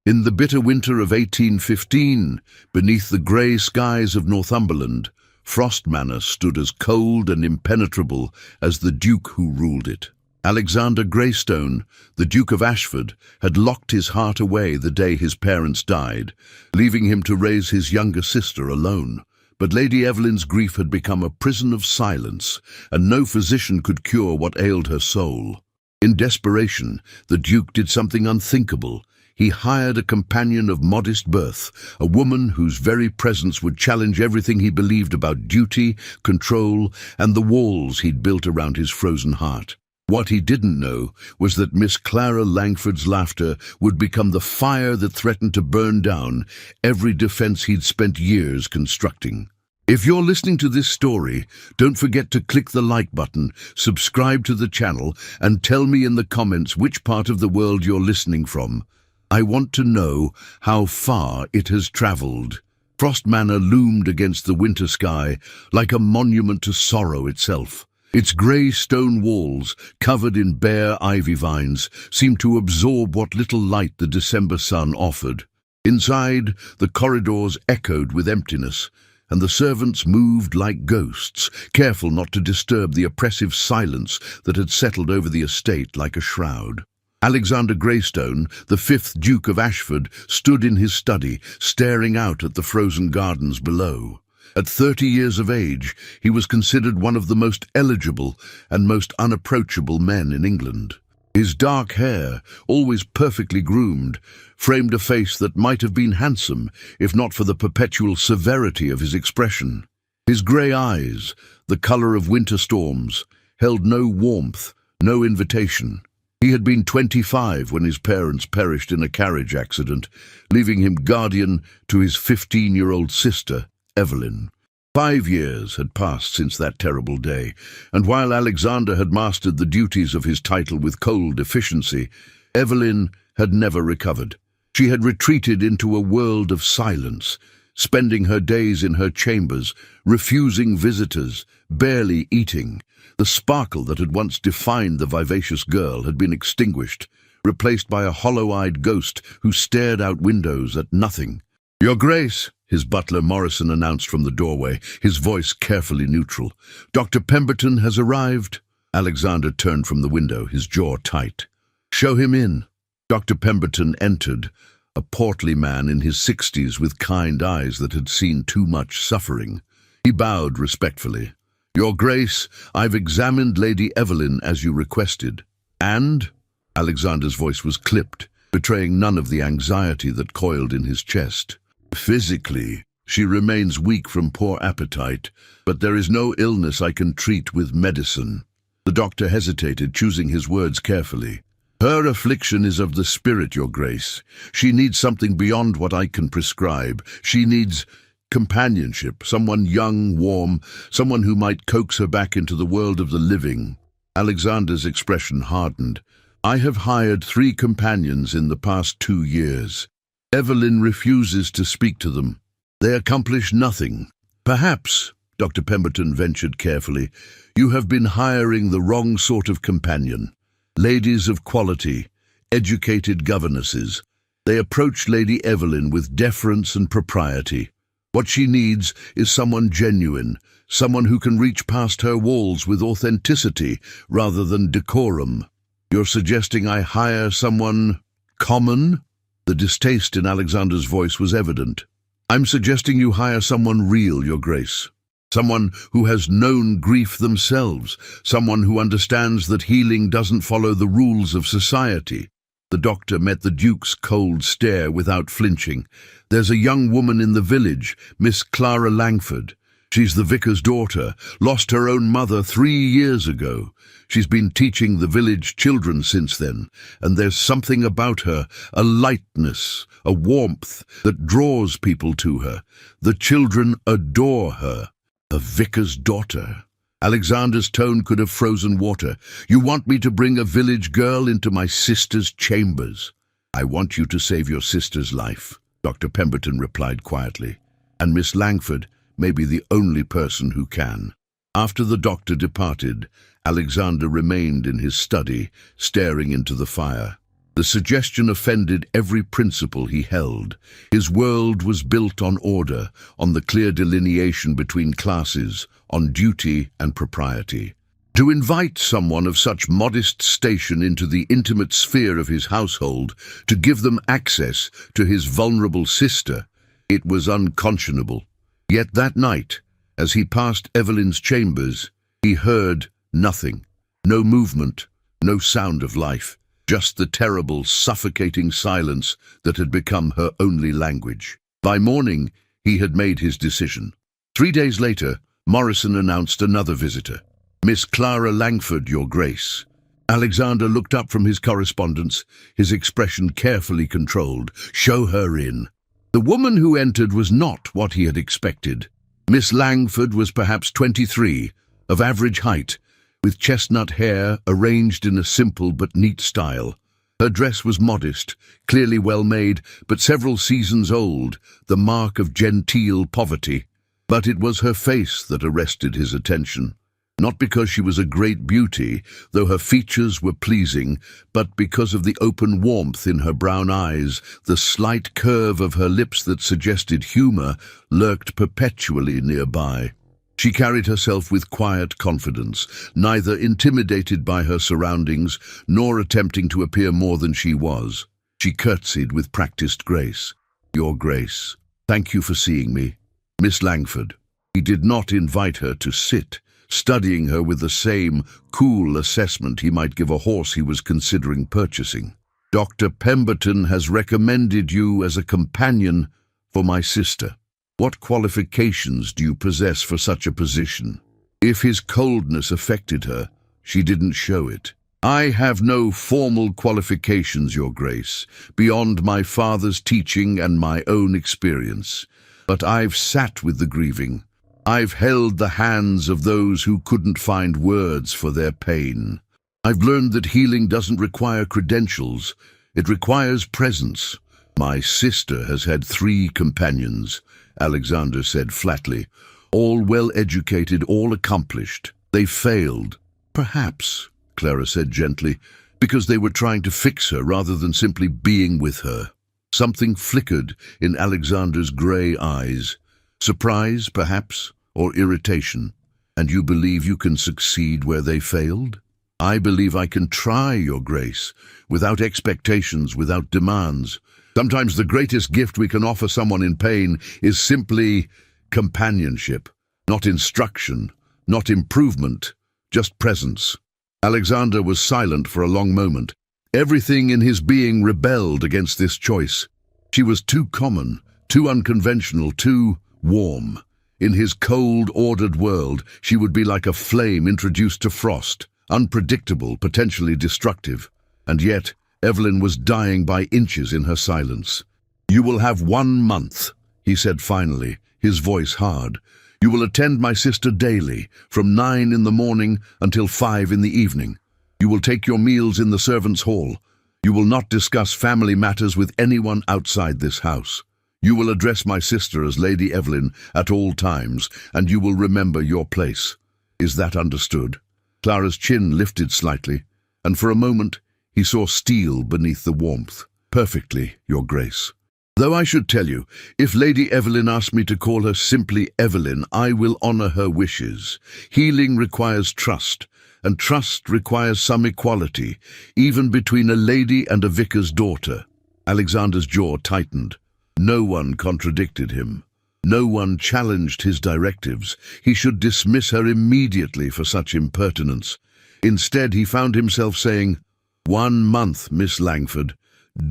In the bitter winter of 1815, beneath the grey skies of Northumberland, Frost Manor stood as cold and impenetrable as the Duke who ruled it. Alexander Greystone, the Duke of Ashford, had locked his heart away the day his parents died, leaving him to raise his younger sister alone. But Lady Evelyn's grief had become a prison of silence, and no physician could cure what ailed her soul. In desperation, the Duke did something unthinkable. He hired a companion of modest birth, a woman whose very presence would challenge everything he believed about duty, control, and the walls he'd built around his frozen heart. What he didn't know was that Miss Clara Langford's laughter would become the fire that threatened to burn down every defense he'd spent years constructing. If you're listening to this story, don't forget to click the like button, subscribe to the channel, and tell me in the comments which part of the world you're listening from. I want to know how far it has traveled. Frost Manor loomed against the winter sky like a monument to sorrow itself. Its grey stone walls, covered in bare ivy vines, seemed to absorb what little light the December sun offered. Inside, the corridors echoed with emptiness, and the servants moved like ghosts, careful not to disturb the oppressive silence that had settled over the estate like a shroud. Alexander Greystone, the 5th Duke of Ashford, stood in his study, staring out at the frozen gardens below. At 30 years of age, he was considered one of the most eligible and most unapproachable men in England. His dark hair, always perfectly groomed, framed a face that might have been handsome if not for the perpetual severity of his expression. His grey eyes, the colour of winter storms, held no warmth, no invitation. He had been 25 when his parents perished in a carriage accident, leaving him guardian to his 15-year-old sister, Evelyn. 5 years had passed since that terrible day, and while Alexander had mastered the duties of his title with cold efficiency, Evelyn had never recovered. She had retreated into a world of silence, spending her days in her chambers, refusing visitors, barely eating. The sparkle that had once defined the vivacious girl had been extinguished, replaced by a hollow-eyed ghost who stared out windows at nothing. "Your Grace," his butler Morrison announced from the doorway, his voice carefully neutral. "Dr. Pemberton has arrived." Alexander turned from the window, his jaw tight. "Show him in." Dr. Pemberton entered, a portly man in his 60s with kind eyes that had seen too much suffering. He bowed respectfully. "Your Grace, I've examined Lady Evelyn as you requested." "And?" Alexander's voice was clipped, betraying none of the anxiety that coiled in his chest. "Physically, she remains weak from poor appetite, but there is no illness I can treat with medicine." The doctor hesitated, choosing his words carefully. "Her affliction is of the spirit, Your Grace. She needs something beyond what I can prescribe. She needs companionship, someone young, warm, someone who might coax her back into the world of the living." Alexander's expression hardened. "I have hired 3 companions in the past 2 years. Evelyn refuses to speak to them. They accomplish nothing. Perhaps," Dr. Pemberton ventured carefully, "you have been hiring the wrong sort of companion. Ladies of quality, educated governesses. They approach Lady Evelyn with deference and propriety. What she needs is someone genuine, someone who can reach past her walls with authenticity rather than decorum. You're suggesting I hire someone common?" The distaste in Alexander's voice was evident. "I'm suggesting you hire someone real, Your Grace. Someone who has known grief themselves, someone who understands that healing doesn't follow the rules of society." The doctor met the Duke's cold stare without flinching. "There's a young woman in the village, Miss Clara Langford. She's the vicar's daughter, lost her own mother 3 years ago. She's been teaching the village children since then, and there's something about her, a lightness, a warmth that draws people to her. The children adore her." A vicar's daughter. Alexander's tone could have frozen water. "You want me to bring a village girl into my sister's chambers?" "I want you to save your sister's life," Dr. Pemberton replied quietly. "And Miss Langford may be the only person who can." After the doctor departed, Alexander remained in his study, staring into the fire. The suggestion offended every principle he held. His world was built on order, on the clear delineation between classes, on duty and propriety. To invite someone of such modest station into the intimate sphere of his household, to give them access to his vulnerable sister, it was unconscionable. Yet that night, as he passed Evelyn's chambers, he heard nothing. No movement, no sound of life. Just the terrible, suffocating silence that had become her only language. By morning, he had made his decision. 3 days later, Morrison announced another visitor. "Miss Clara Langford, Your Grace." Alexander looked up from his correspondence, his expression carefully controlled. "Show her in." The woman who entered was not what he had expected. Miss Langford was perhaps 23, of average height, with chestnut hair arranged in a simple but neat style. Her dress was modest, clearly well made, but several seasons old, the mark of genteel poverty. But it was her face that arrested his attention. Not because she was a great beauty, though her features were pleasing, but because of the open warmth in her brown eyes. The slight curve of her lips that suggested humor lurked perpetually nearby. She carried herself with quiet confidence, neither intimidated by her surroundings nor attempting to appear more than she was. She curtsied with practiced grace. "Your Grace, thank you for seeing me. Miss Langford." He did not invite her to sit, studying her with the same cool assessment he might give a horse he was considering purchasing. "Dr. Pemberton has recommended you as a companion for my sister. What qualifications do you possess for such a position?" If his coldness affected her, she didn't show it. "I have no formal qualifications, Your Grace, beyond my father's teaching and my own experience. But I've sat with the grieving. I've held the hands of those who couldn't find words for their pain. I've learned that healing doesn't require credentials, it requires presence. My sister has had 3 companions," Alexander said flatly. "All well-educated, all accomplished. They failed." "Perhaps," Clara said gently, "because they were trying to fix her rather than simply being with her." Something flickered in Alexander's grey eyes. Surprise, perhaps, or irritation. "And you believe you can succeed where they failed?" "I believe I can try, Your Grace, without expectations, without demands. Sometimes the greatest gift we can offer someone in pain is simply companionship, not instruction, not improvement, just presence." Alexander was silent for a long moment. Everything in his being rebelled against this choice. She was too common, too unconventional, too warm. In his cold, ordered world, she would be like a flame introduced to frost, unpredictable, potentially destructive. And yet, Evelyn was dying by inches in her silence. "You will have 1 month," he said finally, his voice hard. "You will attend my sister daily, from 9 in the morning until 5 in the evening. You will take your meals in the servants' hall. You will not discuss family matters with anyone outside this house. You will address my sister as Lady Evelyn at all times, and you will remember your place. Is that understood?" Clara's chin lifted slightly, and for a moment he saw steel beneath the warmth. "Perfectly, Your Grace. Though I should tell you, if Lady Evelyn asks me to call her simply Evelyn, I will honor her wishes. Healing requires trust, and trust requires some equality, even between a lady and a vicar's daughter." Alexander's jaw tightened. No one contradicted him. No one challenged his directives. He should dismiss her immediately for such impertinence. Instead, he found himself saying, 1 month, Miss Langford.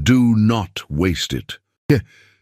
Do not waste it."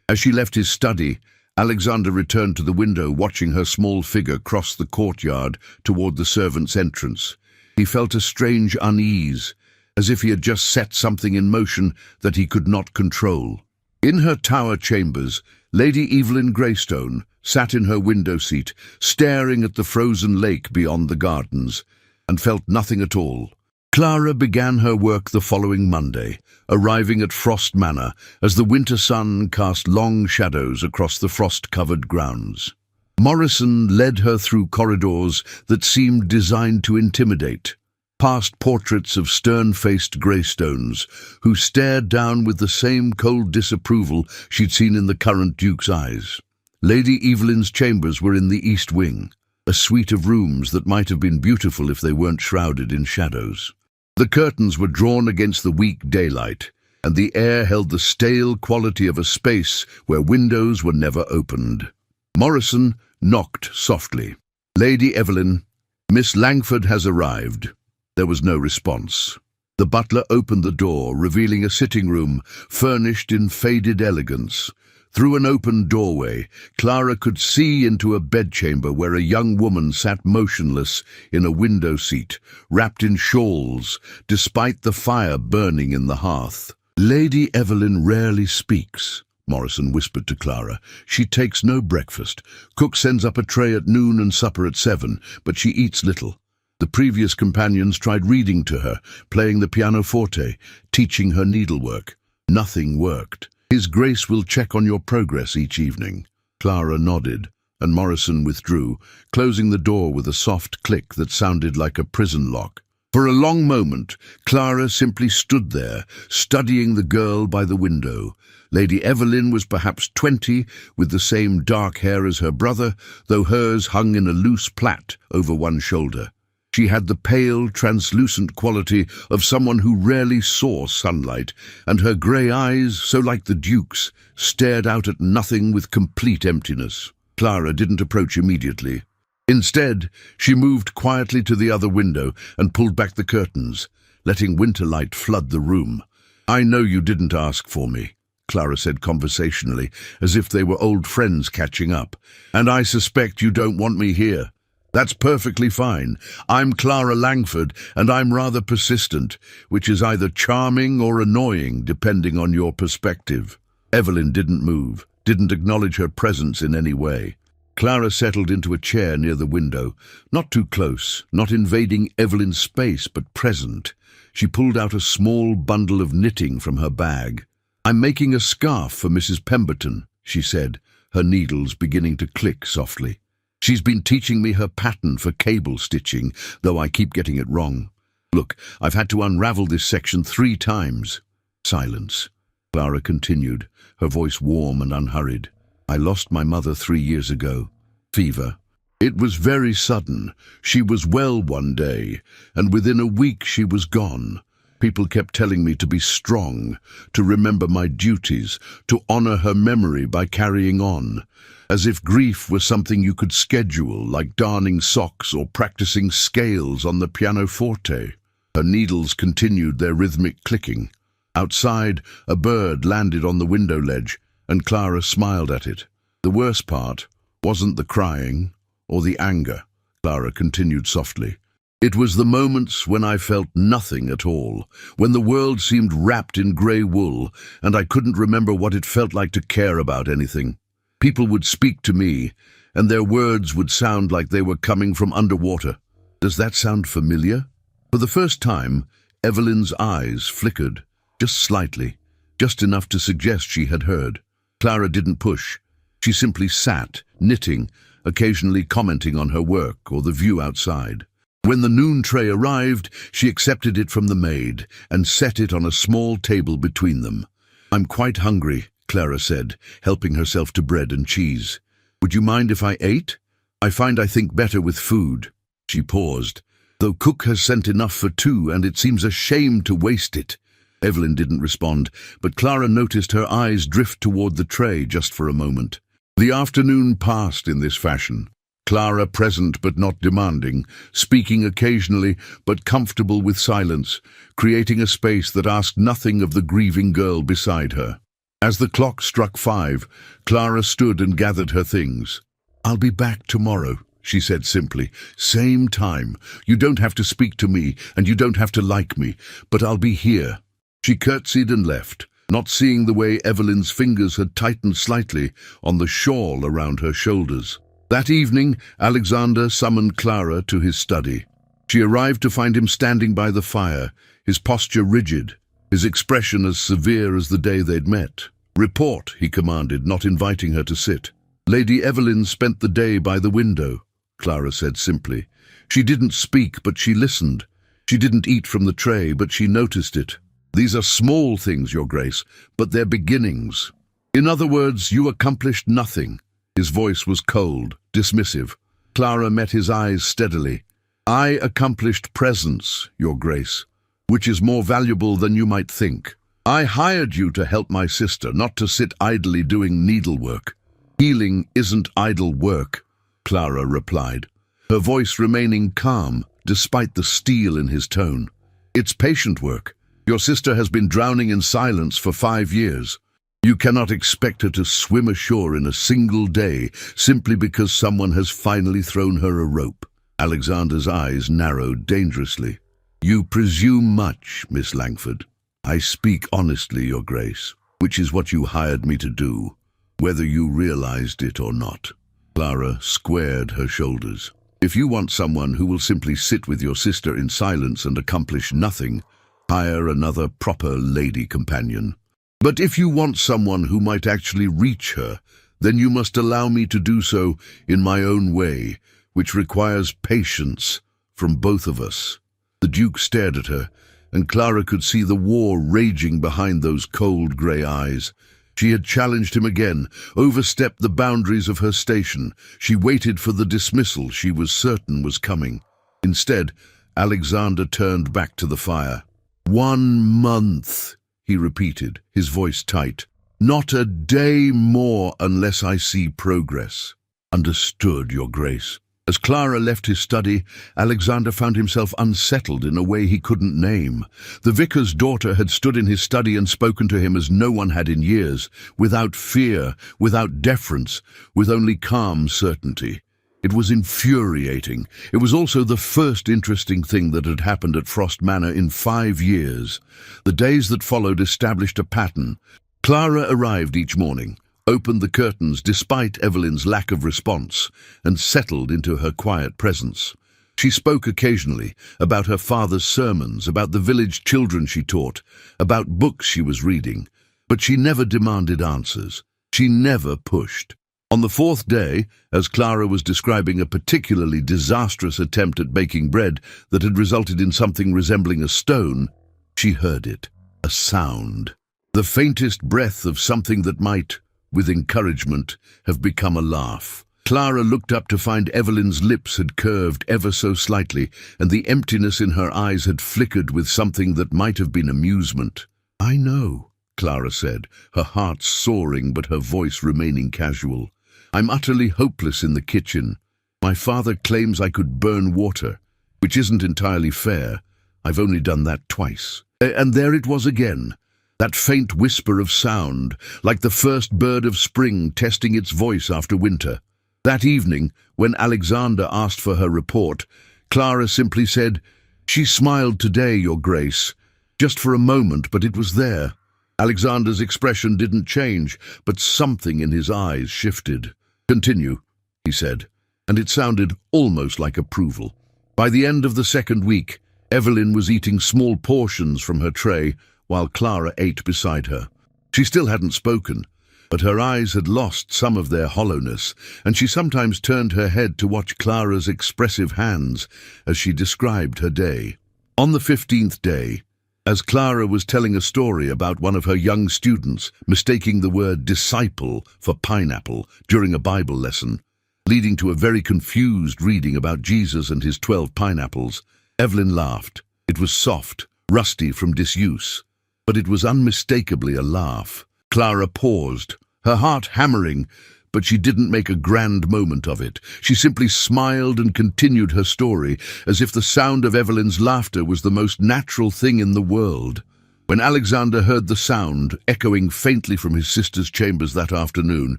As she left his study, Alexander returned to the window, watching her small figure cross the courtyard toward the servants' entrance. He felt a strange unease, as if he had just set something in motion that he could not control. In her tower chambers, Lady Evelyn Greystone sat in her window seat, staring at the frozen lake beyond the gardens, and felt nothing at all. Clara began her work the following Monday, arriving at Frost Manor as the winter sun cast long shadows across the frost-covered grounds. Morrison led her through corridors that seemed designed to intimidate. past portraits of stern-faced Greystones, who stared down with the same cold disapproval she'd seen in the current Duke's eyes. Lady Evelyn's chambers were in the East Wing, a suite of rooms that might have been beautiful if they weren't shrouded in shadows. The curtains were drawn against the weak daylight, and the air held the stale quality of a space where windows were never opened. Morrison knocked softly. "Lady Evelyn, Miss Langford has arrived." There was no response. The butler opened the door, revealing a sitting room furnished in faded elegance. Through an open doorway, Clara could see into a bedchamber where a young woman sat motionless in a window seat, wrapped in shawls, despite the fire burning in the hearth. "Lady Evelyn rarely speaks," Morrison whispered to Clara. "She takes no breakfast. Cook sends up a tray at noon and supper at 7, but she eats little. The previous companions tried reading to her, playing the pianoforte, teaching her needlework. Nothing worked. His Grace will check on your progress each evening." Clara nodded, and Morrison withdrew, closing the door with a soft click that sounded like a prison lock. For a long moment, Clara simply stood there, studying the girl by the window. Lady Evelyn was perhaps 20, with the same dark hair as her brother, though hers hung in a loose plait over one shoulder. She had the pale, translucent quality of someone who rarely saw sunlight, and her grey eyes, so like the Duke's, stared out at nothing with complete emptiness. Clara didn't approach immediately. Instead, she moved quietly to the other window and pulled back the curtains, letting winter light flood the room. "I know you didn't ask for me," Clara said conversationally, as if they were old friends catching up. "And I suspect you don't want me here. That's perfectly fine. I'm Clara Langford, and I'm rather persistent, which is either charming or annoying, depending on your perspective." Evelyn didn't move, didn't acknowledge her presence in any way. Clara settled into a chair near the window, not too close, not invading Evelyn's space, but present. She pulled out a small bundle of knitting from her bag. "I'm making a scarf for Mrs. Pemberton," she said, her needles beginning to click softly. "She's been teaching me her pattern for cable stitching, though I keep getting it wrong. Look, I've had to unravel this section 3 times. Silence. Clara continued, her voice warm and unhurried. "I lost my mother 3 years ago. Fever. It was very sudden. She was well one day, and within a week she was gone. People kept telling me to be strong, to remember my duties, to honor her memory by carrying on, as if grief was something you could schedule, like darning socks or practicing scales on the pianoforte." Her needles continued their rhythmic clicking. Outside, a bird landed on the window ledge, and Clara smiled at it. "The worst part wasn't the crying or the anger," Clara continued softly. "It was the moments when I felt nothing at all, when the world seemed wrapped in grey wool, and I couldn't remember what it felt like to care about anything. People would speak to me, and their words would sound like they were coming from underwater. Does that sound familiar?" For the first time, Evelyn's eyes flickered, just slightly, just enough to suggest she had heard. Clara didn't push. She simply sat, knitting, occasionally commenting on her work or the view outside. When the noon tray arrived, she accepted it from the maid and set it on a small table between them. "I'm quite hungry," Clara said, helping herself to bread and cheese. "Would you mind if I ate? I find I think better with food." She paused. "Though cook has sent enough for 2, and it seems a shame to waste it." Evelyn didn't respond, but Clara noticed her eyes drift toward the tray just for a moment. The afternoon passed in this fashion. Clara present but not demanding, speaking occasionally but comfortable with silence, creating a space that asked nothing of the grieving girl beside her. As the clock struck 5, Clara stood and gathered her things. "I'll be back tomorrow," she said simply. "Same time. You don't have to speak to me, and you don't have to like me, but I'll be here." She curtsied and left, not seeing the way Evelyn's fingers had tightened slightly on the shawl around her shoulders. That evening, Alexander summoned Clara to his study. She arrived to find him standing by the fire, his posture rigid, his expression as severe as the day they'd met. "Report," he commanded, not inviting her to sit. "Lady Evelyn spent the day by the window," Clara said simply. She didn't speak, but she listened. She didn't eat from the tray, but she noticed it. "These are small things, Your Grace, but they're beginnings. In other words, you accomplished nothing." His voice was cold, dismissive. Clara met his eyes steadily. "I accomplished presence, Your Grace, which is more valuable than you might think. I hired you to help my sister, not to sit idly doing needlework." "Healing isn't idle work," Clara replied, her voice remaining calm despite the steel in his tone. "It's patient work. Your sister has been drowning in silence for 5 years. You cannot expect her to swim ashore in a single day simply because someone has finally thrown her a rope." Alexander's eyes narrowed dangerously. "You presume much, Miss Langford." "I speak honestly, Your Grace, which is what you hired me to do, whether you realized it or not." Clara squared her shoulders. "If you want someone who will simply sit with your sister in silence and accomplish nothing, hire another proper lady companion. But if you want someone who might actually reach her, then you must allow me to do so in my own way, which requires patience from both of us." The Duke stared at her, and Clara could see the war raging behind those cold grey eyes. She had challenged him again, overstepped the boundaries of her station. She waited for the dismissal she was certain was coming. Instead, Alexander turned back to the fire. "1 month, he repeated, his voice tight. "Not a day more unless I see progress." "Understood, Your Grace." As Clara left his study, Alexander found himself unsettled in a way he couldn't name. The vicar's daughter had stood in his study and spoken to him as no one had in years, without fear, without deference, with only calm certainty. It was infuriating. It was also the first interesting thing that had happened at Frost Manor in 5 years. The days that followed established a pattern. Clara arrived each morning, opened the curtains despite Evelyn's lack of response, and settled into her quiet presence. She spoke occasionally about her father's sermons, about the village children she taught, about books she was reading, but she never demanded answers. She never pushed. On the 4th day, as Clara was describing a particularly disastrous attempt at baking bread that had resulted in something resembling a stone, she heard it, a sound, the faintest breath of something that might, with encouragement, have become a laugh. Clara looked up to find Evelyn's lips had curved ever so slightly, and the emptiness in her eyes had flickered with something that might have been amusement. "I know," Clara said, her heart soaring but her voice remaining casual. "I'm utterly hopeless in the kitchen. My father claims I could burn water, which isn't entirely fair. I've only done that twice." And there it was again. That faint whisper of sound, like the first bird of spring testing its voice after winter. That evening, when Alexander asked for her report, Clara simply said, "She smiled today, Your Grace. Just for a moment, but it was there." Alexander's expression didn't change, but something in his eyes shifted. "Continue," he said, and it sounded almost like approval. By the end of the 2nd week, Evelyn was eating small portions from her tray, while Clara ate beside her. She still hadn't spoken, but her eyes had lost some of their hollowness, and she sometimes turned her head to watch Clara's expressive hands as she described her day. On the 15th day, as Clara was telling a story about one of her young students mistaking the word disciple for pineapple during a Bible lesson, leading to a very confused reading about Jesus and his 12 pineapples, Evelyn laughed. It was soft, rusty from disuse, but it was unmistakably a laugh. Clara paused, her heart hammering, but she didn't make a grand moment of it. She simply smiled and continued her story, as if the sound of Evelyn's laughter was the most natural thing in the world. When Alexander heard the sound echoing faintly from his sister's chambers that afternoon,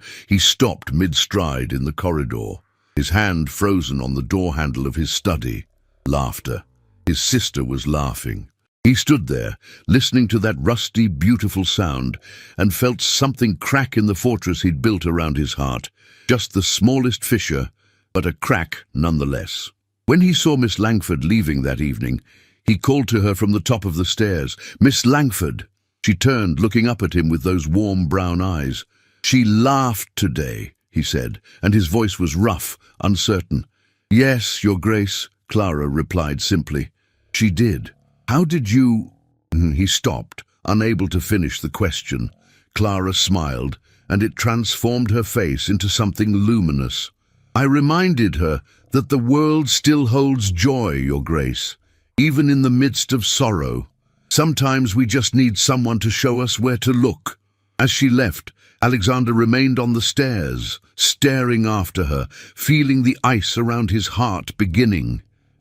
he stopped mid-stride in the corridor, his hand frozen on the door handle of his study. Laughter. His sister was laughing. He stood there, listening to that rusty, beautiful sound, and felt something crack in the fortress he'd built around his heart. Just the smallest fissure, but a crack nonetheless. When he saw Miss Langford leaving that evening, he called to her from the top of the stairs, "Miss Langford!" She turned, looking up at him with those warm brown eyes. "She laughed today," he said, and his voice was rough, uncertain. "Yes, Your Grace," Clara replied simply. She did. How did you... He stopped, unable to finish the question. Clara smiled, and it transformed her face into something luminous. I reminded her that the world still holds joy, Your Grace, even in the midst of sorrow. Sometimes we just need someone to show us where to look. As she left, Alexander remained on the stairs, staring after her, feeling the ice around his heart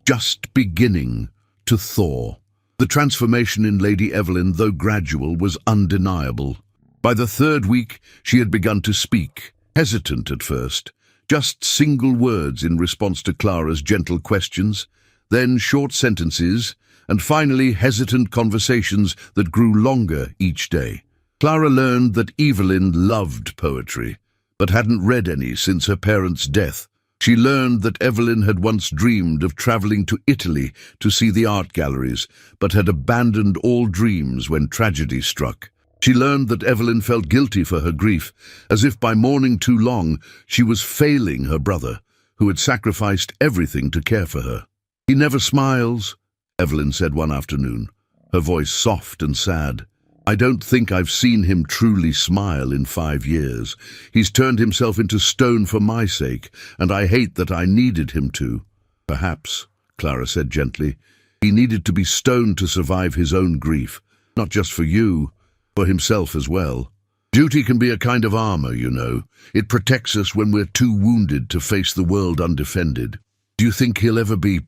just beginning, to thaw. The transformation in Lady Evelyn, though gradual, was undeniable. By the third week, she had begun to speak, hesitant at first, just single words in response to Clara's gentle questions, then short sentences, and finally hesitant conversations that grew longer each day. Clara learned that Evelyn loved poetry, but hadn't read any since her parents' death. She learned that Evelyn had once dreamed of traveling to Italy to see the art galleries, but had abandoned all dreams when tragedy struck. She learned that Evelyn felt guilty for her grief, as if by mourning too long she was failing her brother, who had sacrificed everything to care for her. "He never smiles," Evelyn said one afternoon, her voice soft and sad. "I don't think I've seen him truly smile in 5 years. He's turned himself into stone for my sake, and I hate that I needed him to." "Perhaps," Clara said gently, "he needed to be stoned to survive his own grief, not just for you, for himself as well. Duty can be a kind of armor, you know. It protects us when we're too wounded to face the world undefended." "Do you think he'll ever be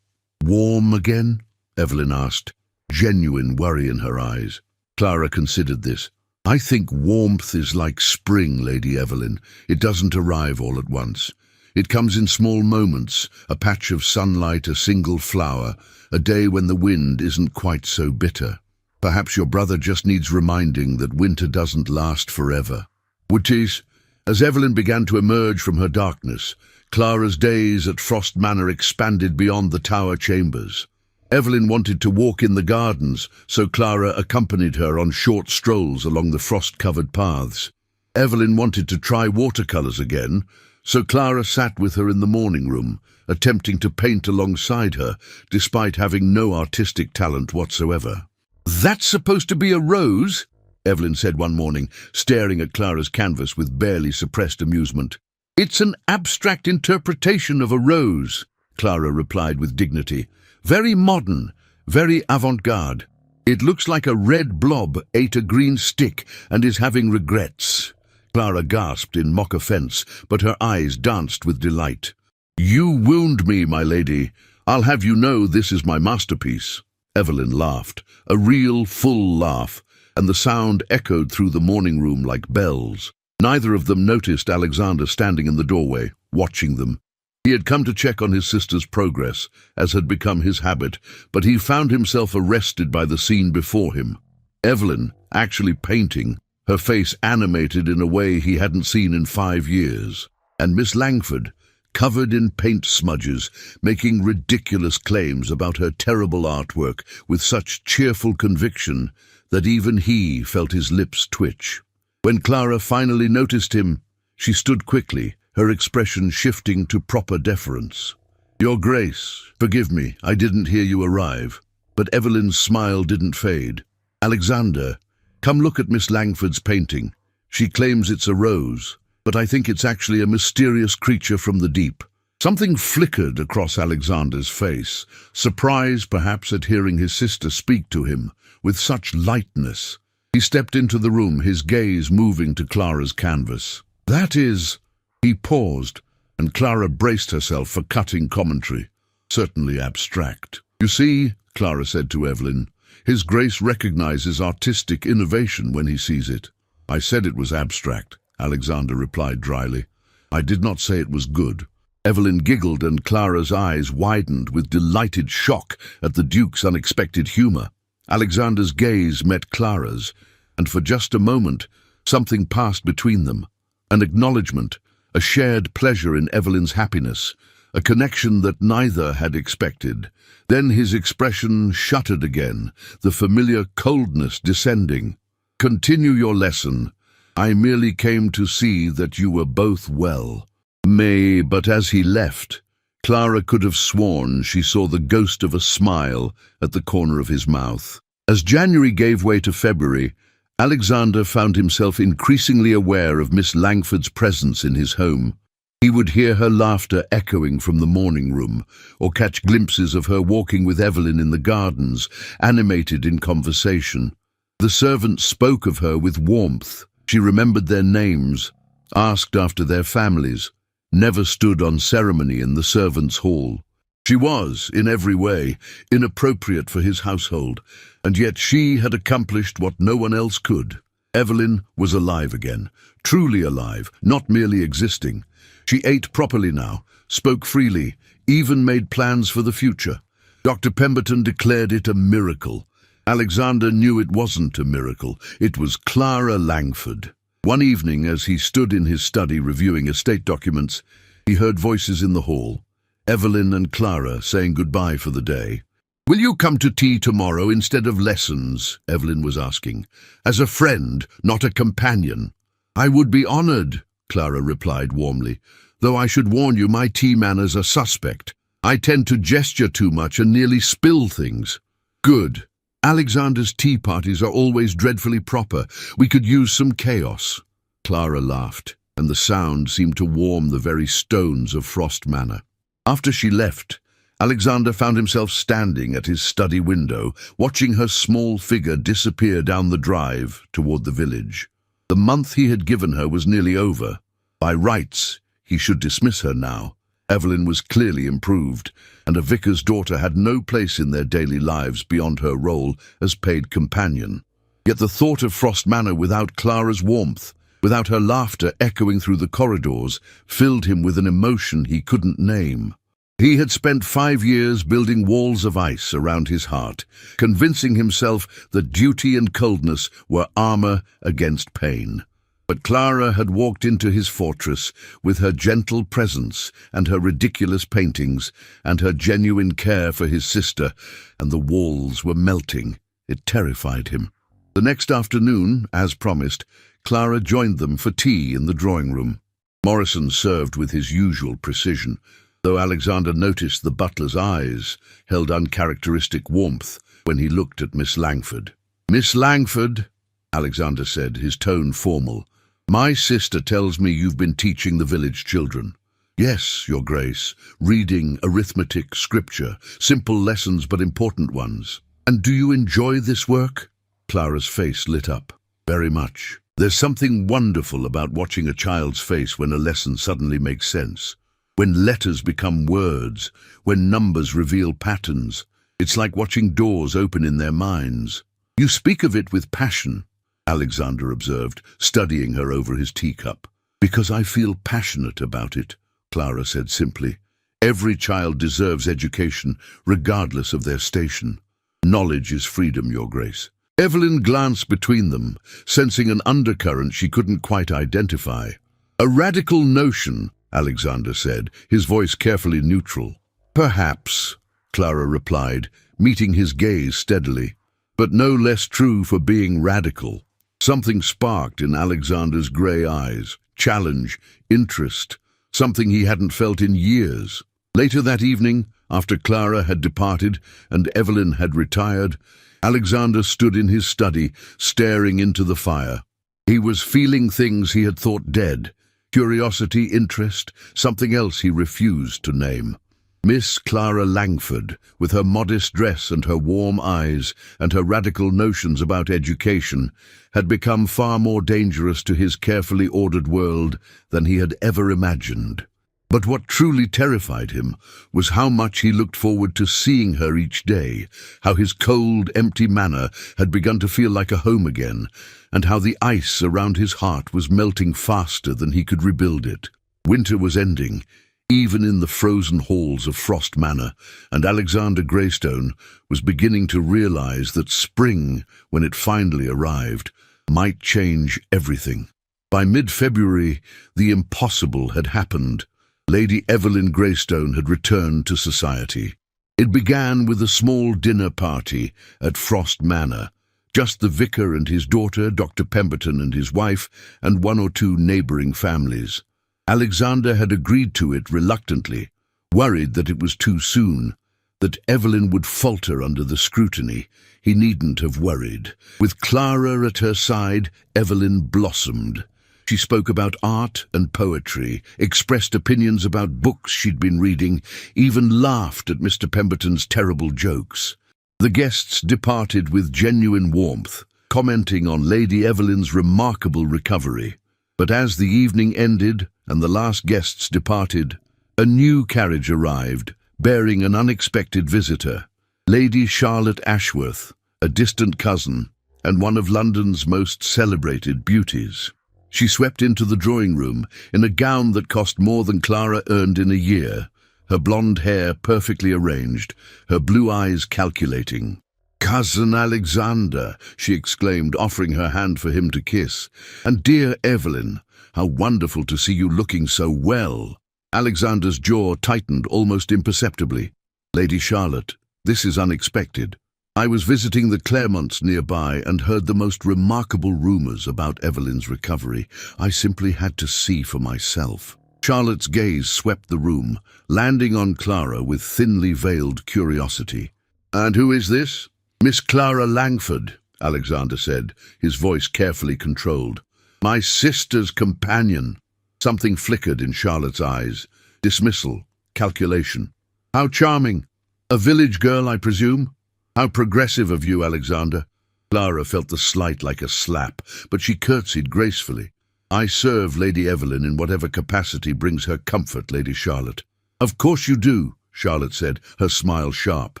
warm again?" Evelyn asked, genuine worry in her eyes. Clara considered this. "I think warmth is like spring, Lady Evelyn. It doesn't arrive all at once. It comes in small moments, a patch of sunlight, a single flower, a day when the wind isn't quite so bitter. Perhaps your brother just needs reminding that winter doesn't last forever." "Witties." As Evelyn began to emerge from her darkness, Clara's days at Frost Manor expanded beyond the tower chambers. Evelyn wanted to walk in the gardens, so Clara accompanied her on short strolls along the frost-covered paths. Evelyn wanted to try watercolours again, so Clara sat with her in the morning room, attempting to paint alongside her, despite having no artistic talent whatsoever. "That's supposed to be a rose?" Evelyn said one morning, staring at Clara's canvas with barely suppressed amusement. "It's an abstract interpretation of a rose," Clara replied with dignity. "Very modern, very avant-garde. It looks like a red blob ate a green stick and is having regrets." Clara gasped in mock offence, but her eyes danced with delight. "You wound me, my lady. I'll have you know this is my masterpiece." Evelyn laughed, a real, full laugh, and the sound echoed through the morning room like bells. Neither of them noticed Alexander standing in the doorway, watching them. He had come to check on his sister's progress, as had become his habit, but he found himself arrested by the scene before him. Evelyn, actually painting, her face animated in a way he hadn't seen in 5 years, and Miss Langford, covered in paint smudges, making ridiculous claims about her terrible artwork with such cheerful conviction that even he felt his lips twitch. When Clara finally noticed him, she stood quickly, her expression shifting to proper deference. "Your Grace, forgive me, I didn't hear you arrive." But Evelyn's smile didn't fade. "Alexander, come look at Miss Langford's painting. She claims it's a rose, but I think it's actually a mysterious creature from the deep." Something flickered across Alexander's face, surprise perhaps at hearing his sister speak to him with such lightness. He stepped into the room, his gaze moving to Clara's canvas. "That is..." He paused, and Clara braced herself for cutting commentary. "Certainly abstract." "You see," Clara said to Evelyn, "His Grace recognizes artistic innovation when he sees it." "I said it was abstract," Alexander replied dryly. "I did not say it was good." Evelyn giggled, and Clara's eyes widened with delighted shock at the Duke's unexpected humour. Alexander's gaze met Clara's, and for just a moment something passed between them. An acknowledgement, a shared pleasure in Evelyn's happiness, a connection that neither had expected. Then his expression shuttered again, the familiar coldness descending. "Continue your lesson. I merely came to see that you were both well." But as he left, Clara could have sworn she saw the ghost of a smile at the corner of his mouth. As January gave way to February, Alexander found himself increasingly aware of Miss Langford's presence in his home. He would hear her laughter echoing from the morning room, or catch glimpses of her walking with Evelyn in the gardens, animated in conversation. The servants spoke of her with warmth. She remembered their names, asked after their families, never stood on ceremony in the servants' hall. She was, in every way, inappropriate for his household, and yet she had accomplished what no one else could. Evelyn was alive again, truly alive, not merely existing. She ate properly now, spoke freely, even made plans for the future. Dr. Pemberton declared it a miracle. Alexander knew it wasn't a miracle. It was Clara Langford. One evening, as he stood in his study reviewing estate documents, he heard voices in the hall. Evelyn and Clara saying goodbye for the day. "Will you come to tea tomorrow instead of lessons?" Evelyn was asking. "As a friend, not a companion." "I would be honored," Clara replied warmly, "though I should warn you my tea manners are suspect. I tend to gesture too much and nearly spill things." "Good. Alexander's tea parties are always dreadfully proper. We could use some chaos." Clara laughed, and the sound seemed to warm the very stones of Frost Manor. After she left, Alexander found himself standing at his study window, watching her small figure disappear down the drive toward the village. The month he had given her was nearly over. By rights, he should dismiss her now. Evelyn was clearly improved, and a vicar's daughter had no place in their daily lives beyond her role as paid companion. Yet the thought of Frost Manor without Clara's warmth, without her laughter echoing through the corridors, filled him with an emotion he couldn't name. He had spent 5 years building walls of ice around his heart, convincing himself that duty and coldness were armor against pain. But Clara had walked into his fortress with her gentle presence and her ridiculous paintings and her genuine care for his sister, and the walls were melting. It terrified him. The next afternoon, as promised, Clara joined them for tea in the drawing room. Morrison served with his usual precision, though Alexander noticed the butler's eyes held uncharacteristic warmth when he looked at Miss Langford. "Miss Langford," Alexander said, his tone formal, "my sister tells me you've been teaching the village children." "Yes, Your Grace, reading, arithmetic, scripture, simple lessons but important ones." "And do you enjoy this work?" Clara's face lit up. "Very much. There's something wonderful about watching a child's face when a lesson suddenly makes sense. When letters become words, when numbers reveal patterns, it's like watching doors open in their minds." "You speak of it with passion," Alexander observed, studying her over his teacup. "Because I feel passionate about it," Clara said simply. "Every child deserves education, regardless of their station. Knowledge is freedom, Your Grace." Evelyn glanced between them, sensing an undercurrent she couldn't quite identify. "A radical notion," Alexander said, his voice carefully neutral. "Perhaps," Clara replied, meeting his gaze steadily, "but no less true for being radical." Something sparked in Alexander's grey eyes, challenge, interest, something he hadn't felt in years. Later that evening, after Clara had departed and Evelyn had retired, Alexander stood in his study, staring into the fire. He was feeling things he had thought dead. Curiosity, interest, something else he refused to name. Miss Clara Langford, with her modest dress and her warm eyes and her radical notions about education, had become far more dangerous to his carefully ordered world than he had ever imagined. But what truly terrified him was how much he looked forward to seeing her each day, how his cold, empty manor had begun to feel like a home again, and how the ice around his heart was melting faster than he could rebuild it. Winter was ending, even in the frozen halls of Frost Manor, and Alexander Greystone was beginning to realize that spring, when it finally arrived, might change everything. By mid-February, the impossible had happened. Lady Evelyn Greystone had returned to society. It began with a small dinner party at Frost Manor, just the vicar and his daughter, Dr. Pemberton and his wife, and 1 or 2 neighbouring families. Alexander had agreed to it reluctantly, Worried that it was too soon, that Evelyn would falter under the scrutiny, he needn't have worried. With Clara at her side, Evelyn blossomed. She spoke about art and poetry, expressed opinions about books she'd been reading, even laughed at Mr. Pemberton's terrible jokes. The guests departed with genuine warmth, commenting on Lady Evelyn's remarkable recovery. But as the evening ended and the last guests departed, a new carriage arrived, bearing an unexpected visitor, Lady Charlotte Ashworth, a distant cousin and one of London's most celebrated beauties. She swept into the drawing-room in a gown that cost more than Clara earned in a year, her blonde hair perfectly arranged, her blue eyes calculating. "Cousin Alexander," she exclaimed, offering her hand for him to kiss. "And dear Evelyn, how wonderful to see you looking so well." Alexander's jaw tightened almost imperceptibly. "Lady Charlotte, this is unexpected. I was visiting the Claremonts nearby and heard the most remarkable rumors about Evelyn's recovery. I simply had to see for myself." Charlotte's gaze swept the room, landing on Clara with thinly veiled curiosity. "And who is this?" "Miss Clara Langford," Alexander said, his voice carefully controlled. "My sister's companion." Something flickered in Charlotte's eyes. Dismissal, calculation. "How charming. A village girl, I presume? How progressive of you, Alexander." Clara felt the slight like a slap, but she curtsied gracefully. "I serve Lady Evelyn in whatever capacity brings her comfort, Lady Charlotte." "Of course you do," Charlotte said, her smile sharp.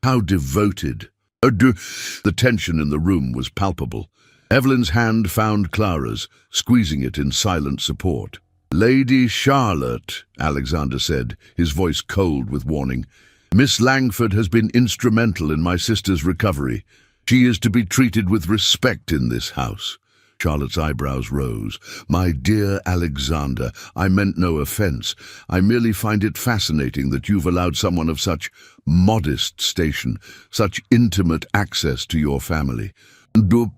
"How devoted." The tension in the room was palpable. Evelyn's hand found Clara's, squeezing it in silent support. "Lady Charlotte," Alexander said, his voice cold with warning, "Miss Langford has been instrumental in my sister's recovery. She is to be treated with respect in this house." Charlotte's eyebrows rose. "My dear Alexander, I meant no offense. I merely find it fascinating that you've allowed someone of such modest station, such intimate access to your family."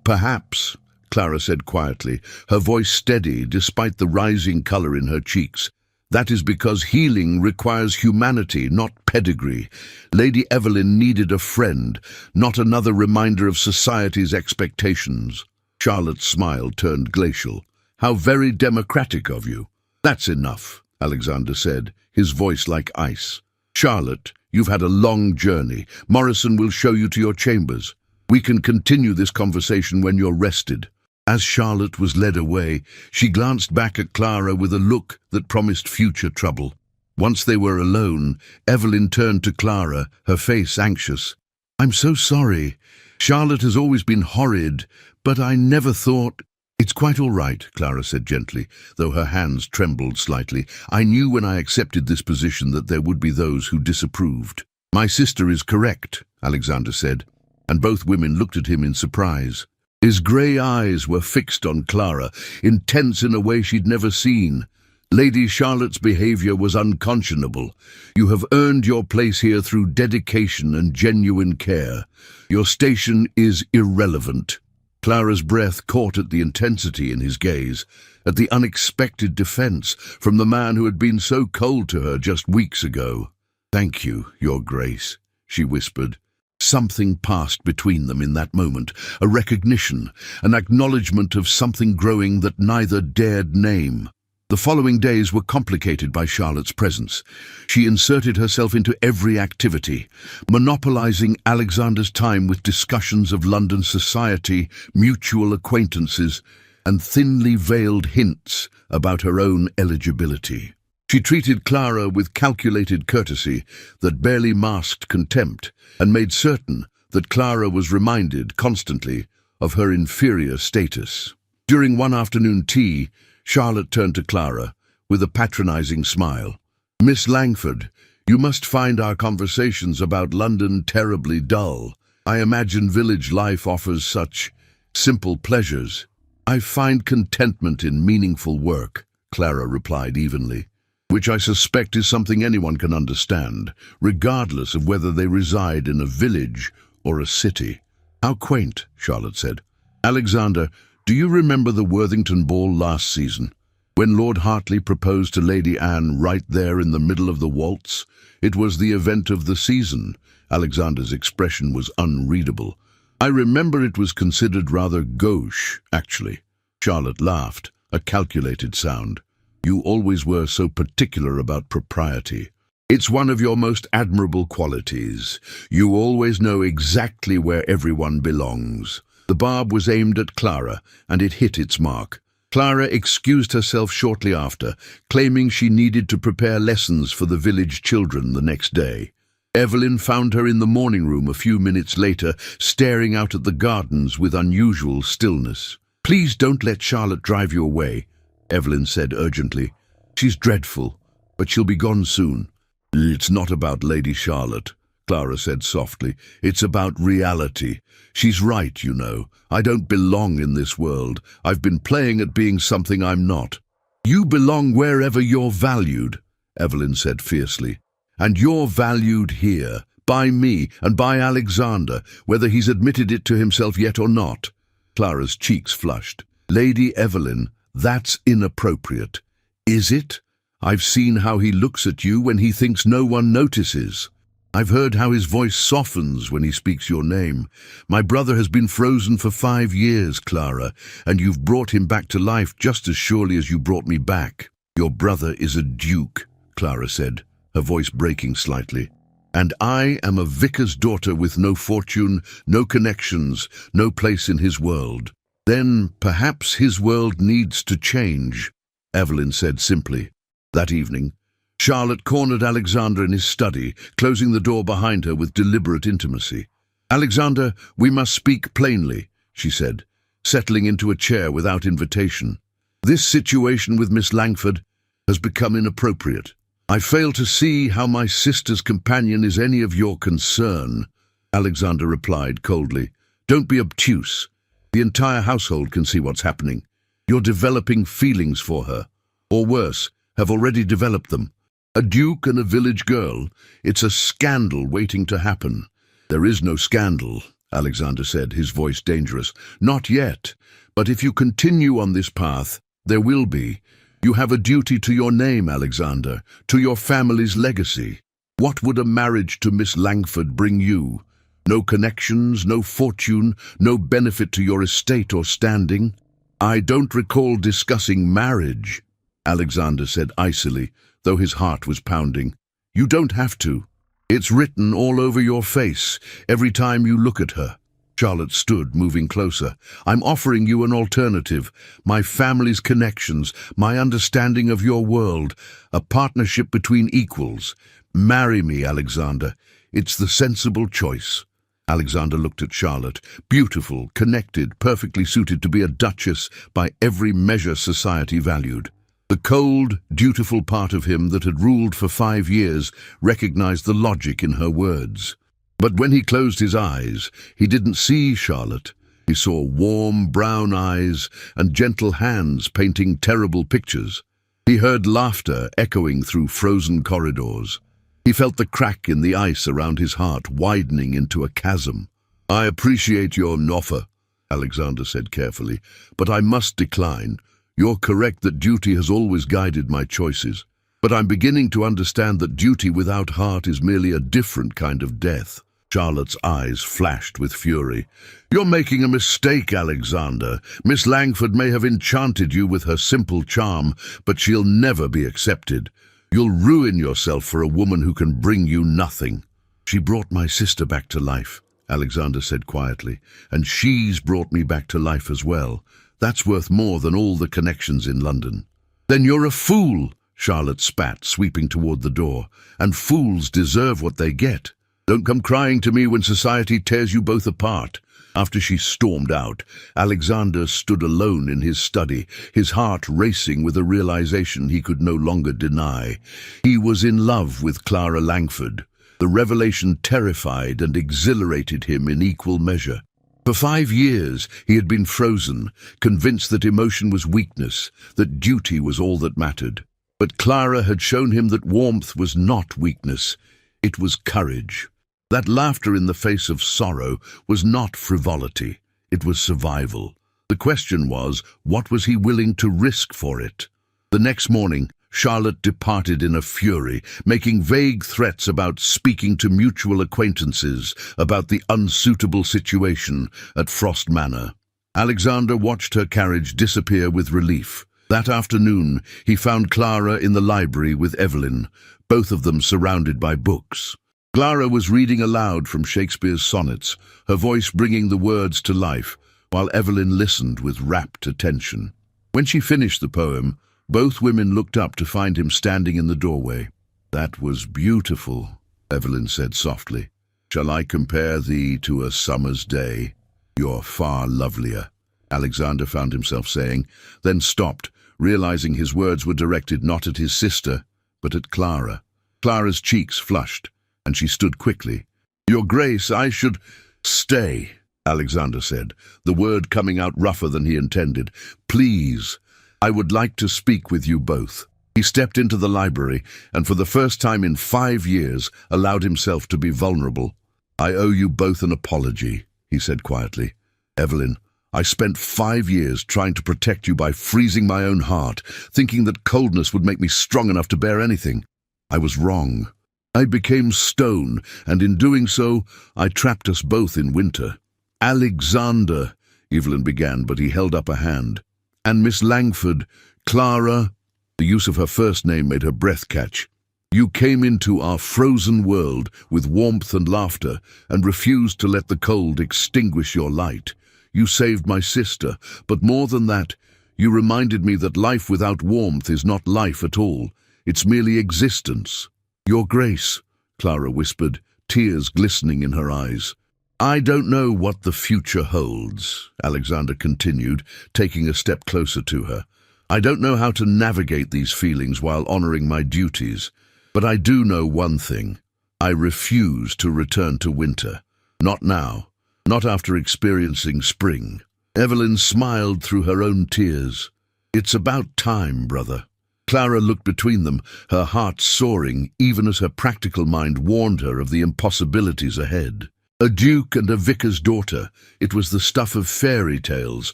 "Perhaps," Clara said quietly, her voice steady despite the rising color in her cheeks. "That is because healing requires humanity, not pedigree. Lady Evelyn needed a friend, not another reminder of society's expectations." Charlotte's smile turned glacial. "How very democratic of you." "That's enough," Alexander said, his voice like ice. "Charlotte, you've had a long journey. Morrison will show you to your chambers. We can continue this conversation when you're rested." As Charlotte was led away, she glanced back at Clara with a look that promised future trouble. Once they were alone, Evelyn turned to Clara, her face anxious. "I'm so sorry. Charlotte has always been horrid, but I never thought—" "It's quite all right," Clara said gently, though her hands trembled slightly. "I knew when I accepted this position that there would be those who disapproved." "My sister is correct," Alexander said, and both women looked at him in surprise. His grey eyes were fixed on Clara, intense in a way she'd never seen. "Lady Charlotte's behavior was unconscionable. You have earned your place here through dedication and genuine care. Your station is irrelevant." Clara's breath caught at the intensity in his gaze, at the unexpected defense from the man who had been so cold to her just weeks ago. "Thank you, Your Grace," she whispered. Something passed between them in that moment, a recognition, an acknowledgement of something growing that neither dared name. The following days were complicated by Charlotte's presence. She inserted herself into every activity, monopolizing Alexander's time with discussions of London society, mutual acquaintances, and thinly veiled hints about her own eligibility. She treated Clara with calculated courtesy that barely masked contempt, and made certain that Clara was reminded constantly of her inferior status. During one afternoon tea, Charlotte turned to Clara with a patronizing smile. "Miss Langford, you must find our conversations about London terribly dull. I imagine village life offers such simple pleasures." "I find contentment in meaningful work," Clara replied evenly, "which I suspect is something anyone can understand, regardless of whether they reside in a village or a city." "How quaint," Charlotte said. "Alexander, do you remember the Worthington Ball last season? When Lord Hartley proposed to Lady Anne right there in the middle of the waltz, it was the event of the season. Alexander's expression was unreadable. I remember it was considered rather gauche, actually. Charlotte laughed, a calculated sound. You always were so particular about propriety. It's one of your most admirable qualities. You always know exactly where everyone belongs. The barb was aimed at Clara, and it hit its mark. Clara excused herself shortly after, claiming she needed to prepare lessons for the village children the next day. Evelyn found her in the morning room a few minutes later, staring out at the gardens with unusual stillness. "Please don't let Charlotte drive you away," Evelyn said urgently. "She's dreadful, but she'll be gone soon." "It's not about Lady Charlotte," Clara said softly. "It's about reality. She's right, you know. I don't belong in this world. I've been playing at being something I'm not." "You belong wherever you're valued," Evelyn said fiercely. "And you're valued here, by me and by Alexander, whether he's admitted it to himself yet or not." Clara's cheeks flushed. "Lady Evelyn, that's inappropriate." "Is it? I've seen how he looks at you when he thinks no one notices. I've heard how his voice softens when he speaks your name. My brother has been frozen for 5 years, Clara, and you've brought him back to life just as surely as you brought me back." "Your brother is a duke," Clara said, her voice breaking slightly. "And I am a vicar's daughter with no fortune, no connections, no place in his world." "Then perhaps his world needs to change," Evelyn said simply. That evening, Charlotte cornered Alexander in his study, closing the door behind her with deliberate intimacy. "Alexander, we must speak plainly," she said, settling into a chair without invitation. "This situation with Miss Langford has become inappropriate. I fail to see how my sister's companion is any of your concern," Alexander replied coldly. "Don't be obtuse. The entire household can see what's happening. You're developing feelings for her, or worse, have already developed them. A duke and a village girl. It's a scandal waiting to happen." "There is no scandal," Alexander said, his voice dangerous. "Not yet. But if you continue on this path, there will be. You have a duty to your name, Alexander, to your family's legacy. What would a marriage to Miss Langford bring you? No connections, no fortune, no benefit to your estate or standing." "I don't recall discussing marriage," Alexander said icily, though his heart was pounding. "You don't have to. It's written all over your face, every time you look at her." Charlotte stood, moving closer. "I'm offering you an alternative. My family's connections, my understanding of your world, a partnership between equals. Marry me, Alexander. It's the sensible choice." Alexander looked at Charlotte, beautiful, connected, perfectly suited to be a duchess by every measure society valued. The cold, dutiful part of him that had ruled for 5 years recognized the logic in her words. But when he closed his eyes, he didn't see Charlotte. He saw warm brown eyes and gentle hands painting terrible pictures. He heard laughter echoing through frozen corridors. He felt the crack in the ice around his heart widening into a chasm. "I appreciate your offer," Alexander said carefully, "but I must decline. You're correct that duty has always guided my choices, but I'm beginning to understand that duty without heart is merely a different kind of death." Charlotte's eyes flashed with fury. "You're making a mistake, Alexander. Miss Langford may have enchanted you with her simple charm, but she'll never be accepted. You'll ruin yourself for a woman who can bring you nothing." "She brought my sister back to life," Alexander said quietly, "and she's brought me back to life as well. That's worth more than all the connections in London." "Then you're a fool," Charlotte spat, sweeping toward the door. "And fools deserve what they get. Don't come crying to me when society tears you both apart." After she stormed out, Alexander stood alone in his study, his heart racing with a realization he could no longer deny. He was in love with Clara Langford. The revelation terrified and exhilarated him in equal measure. For 5 years he had been frozen, convinced that emotion was weakness, that duty was all that mattered. But Clara had shown him that warmth was not weakness, it was courage. That laughter in the face of sorrow was not frivolity, it was survival. The question was, what was he willing to risk for it? The next morning, Charlotte departed in a fury, making vague threats about speaking to mutual acquaintances about the unsuitable situation at Frost Manor. Alexander watched her carriage disappear with relief. That afternoon, he found Clara in the library with Evelyn, both of them surrounded by books. Clara was reading aloud from Shakespeare's sonnets, her voice bringing the words to life, while Evelyn listened with rapt attention. When she finished the poem, both women looked up to find him standing in the doorway. "That was beautiful," Evelyn said softly. "Shall I compare thee to a summer's day? You're far lovelier," Alexander found himself saying, then stopped, realizing his words were directed not at his sister, but at Clara. Clara's cheeks flushed, and she stood quickly. "Your Grace, I should—" "Stay," Alexander said, the word coming out rougher than he intended. "Please, I would like to speak with you both." He stepped into the library, and for the first time in 5 years allowed himself to be vulnerable. "I owe you both an apology," he said quietly. "Evelyn, I spent 5 years trying to protect you by freezing my own heart, thinking that coldness would make me strong enough to bear anything. I was wrong. I became stone, and in doing so, I trapped us both in winter." "Alexander," Evelyn began, but he held up a hand. "And Miss Langford, Clara," the use of her first name made her breath catch. "You came into our frozen world with warmth and laughter and refused to let the cold extinguish your light. You saved my sister, but more than that, you reminded me that life without warmth is not life at all. It's merely existence." "Your Grace," Clara whispered, tears glistening in her eyes. "I don't know what the future holds," Alexander continued, taking a step closer to her. "I don't know how to navigate these feelings while honoring my duties, but I do know one thing. I refuse to return to winter. Not now. Not after experiencing spring." Evelyn smiled through her own tears. "It's about time, brother." Clara looked between them, her heart soaring, even as her practical mind warned her of the impossibilities ahead. A duke and a vicar's daughter, it was the stuff of fairy tales,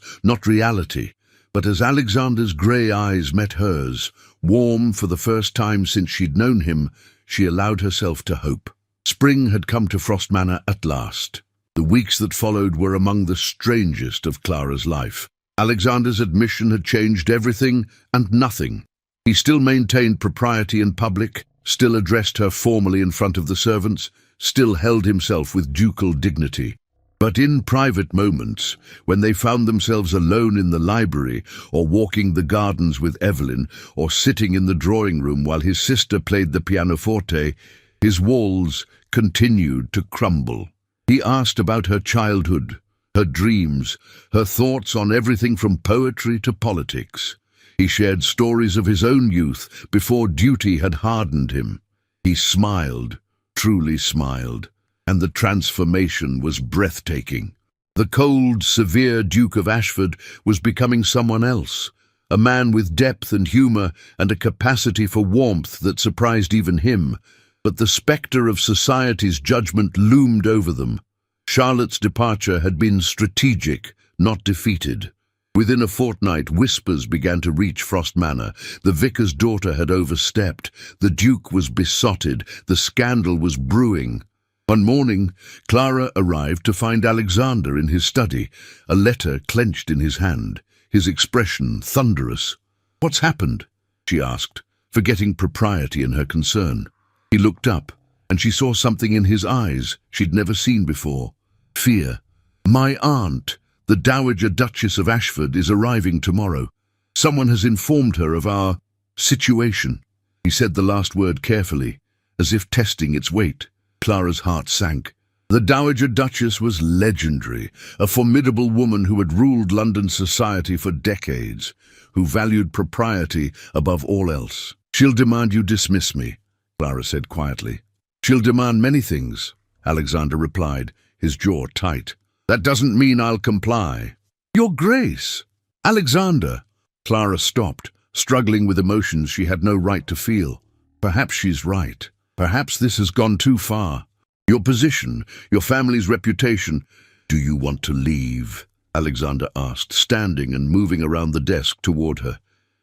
not reality. But as Alexander's grey eyes met hers, warm for the first time since she'd known him, she allowed herself to hope. Spring had come to Frost Manor at last. The weeks that followed were among the strangest of Clara's life. Alexander's admission had changed everything and nothing. He still maintained propriety in public, still addressed her formally in front of the servants, still held himself with ducal dignity. But in private moments, when they found themselves alone in the library, or walking the gardens with Evelyn, or sitting in the drawing room while his sister played the pianoforte, his walls continued to crumble. He asked about her childhood, her dreams, her thoughts on everything from poetry to politics. He shared stories of his own youth before duty had hardened him. He smiled, truly smiled, and the transformation was breathtaking. The cold, severe Duke of Ashford was becoming someone else, a man with depth and humour and a capacity for warmth that surprised even him. But the spectre of society's judgment loomed over them. Charlotte's departure had been strategic, not defeated. Within a fortnight, whispers began to reach Frost Manor. The vicar's daughter had overstepped. The Duke was besotted. The scandal was brewing. One morning, Clara arrived to find Alexander in his study, a letter clenched in his hand, his expression thunderous. "What's happened?" she asked, forgetting propriety in her concern. He looked up, and she saw something in his eyes she'd never seen before. Fear. "My aunt, the Dowager Duchess of Ashford, is arriving tomorrow. Someone has informed her of our situation." He said the last word carefully, as if testing its weight. Clara's heart sank. The Dowager Duchess was legendary, a formidable woman who had ruled London society for decades, who valued propriety above all else. "She'll demand you dismiss me," Clara said quietly. "She'll demand many things," Alexander replied, his jaw tight. "That doesn't mean I'll comply." "Your Grace!" "Alexander!" Clara stopped, struggling with emotions she had no right to feel. Perhaps she's right. Perhaps this has gone too far. Your position, your family's reputation. "Do you want to leave?" Alexander asked, standing and moving around the desk toward her.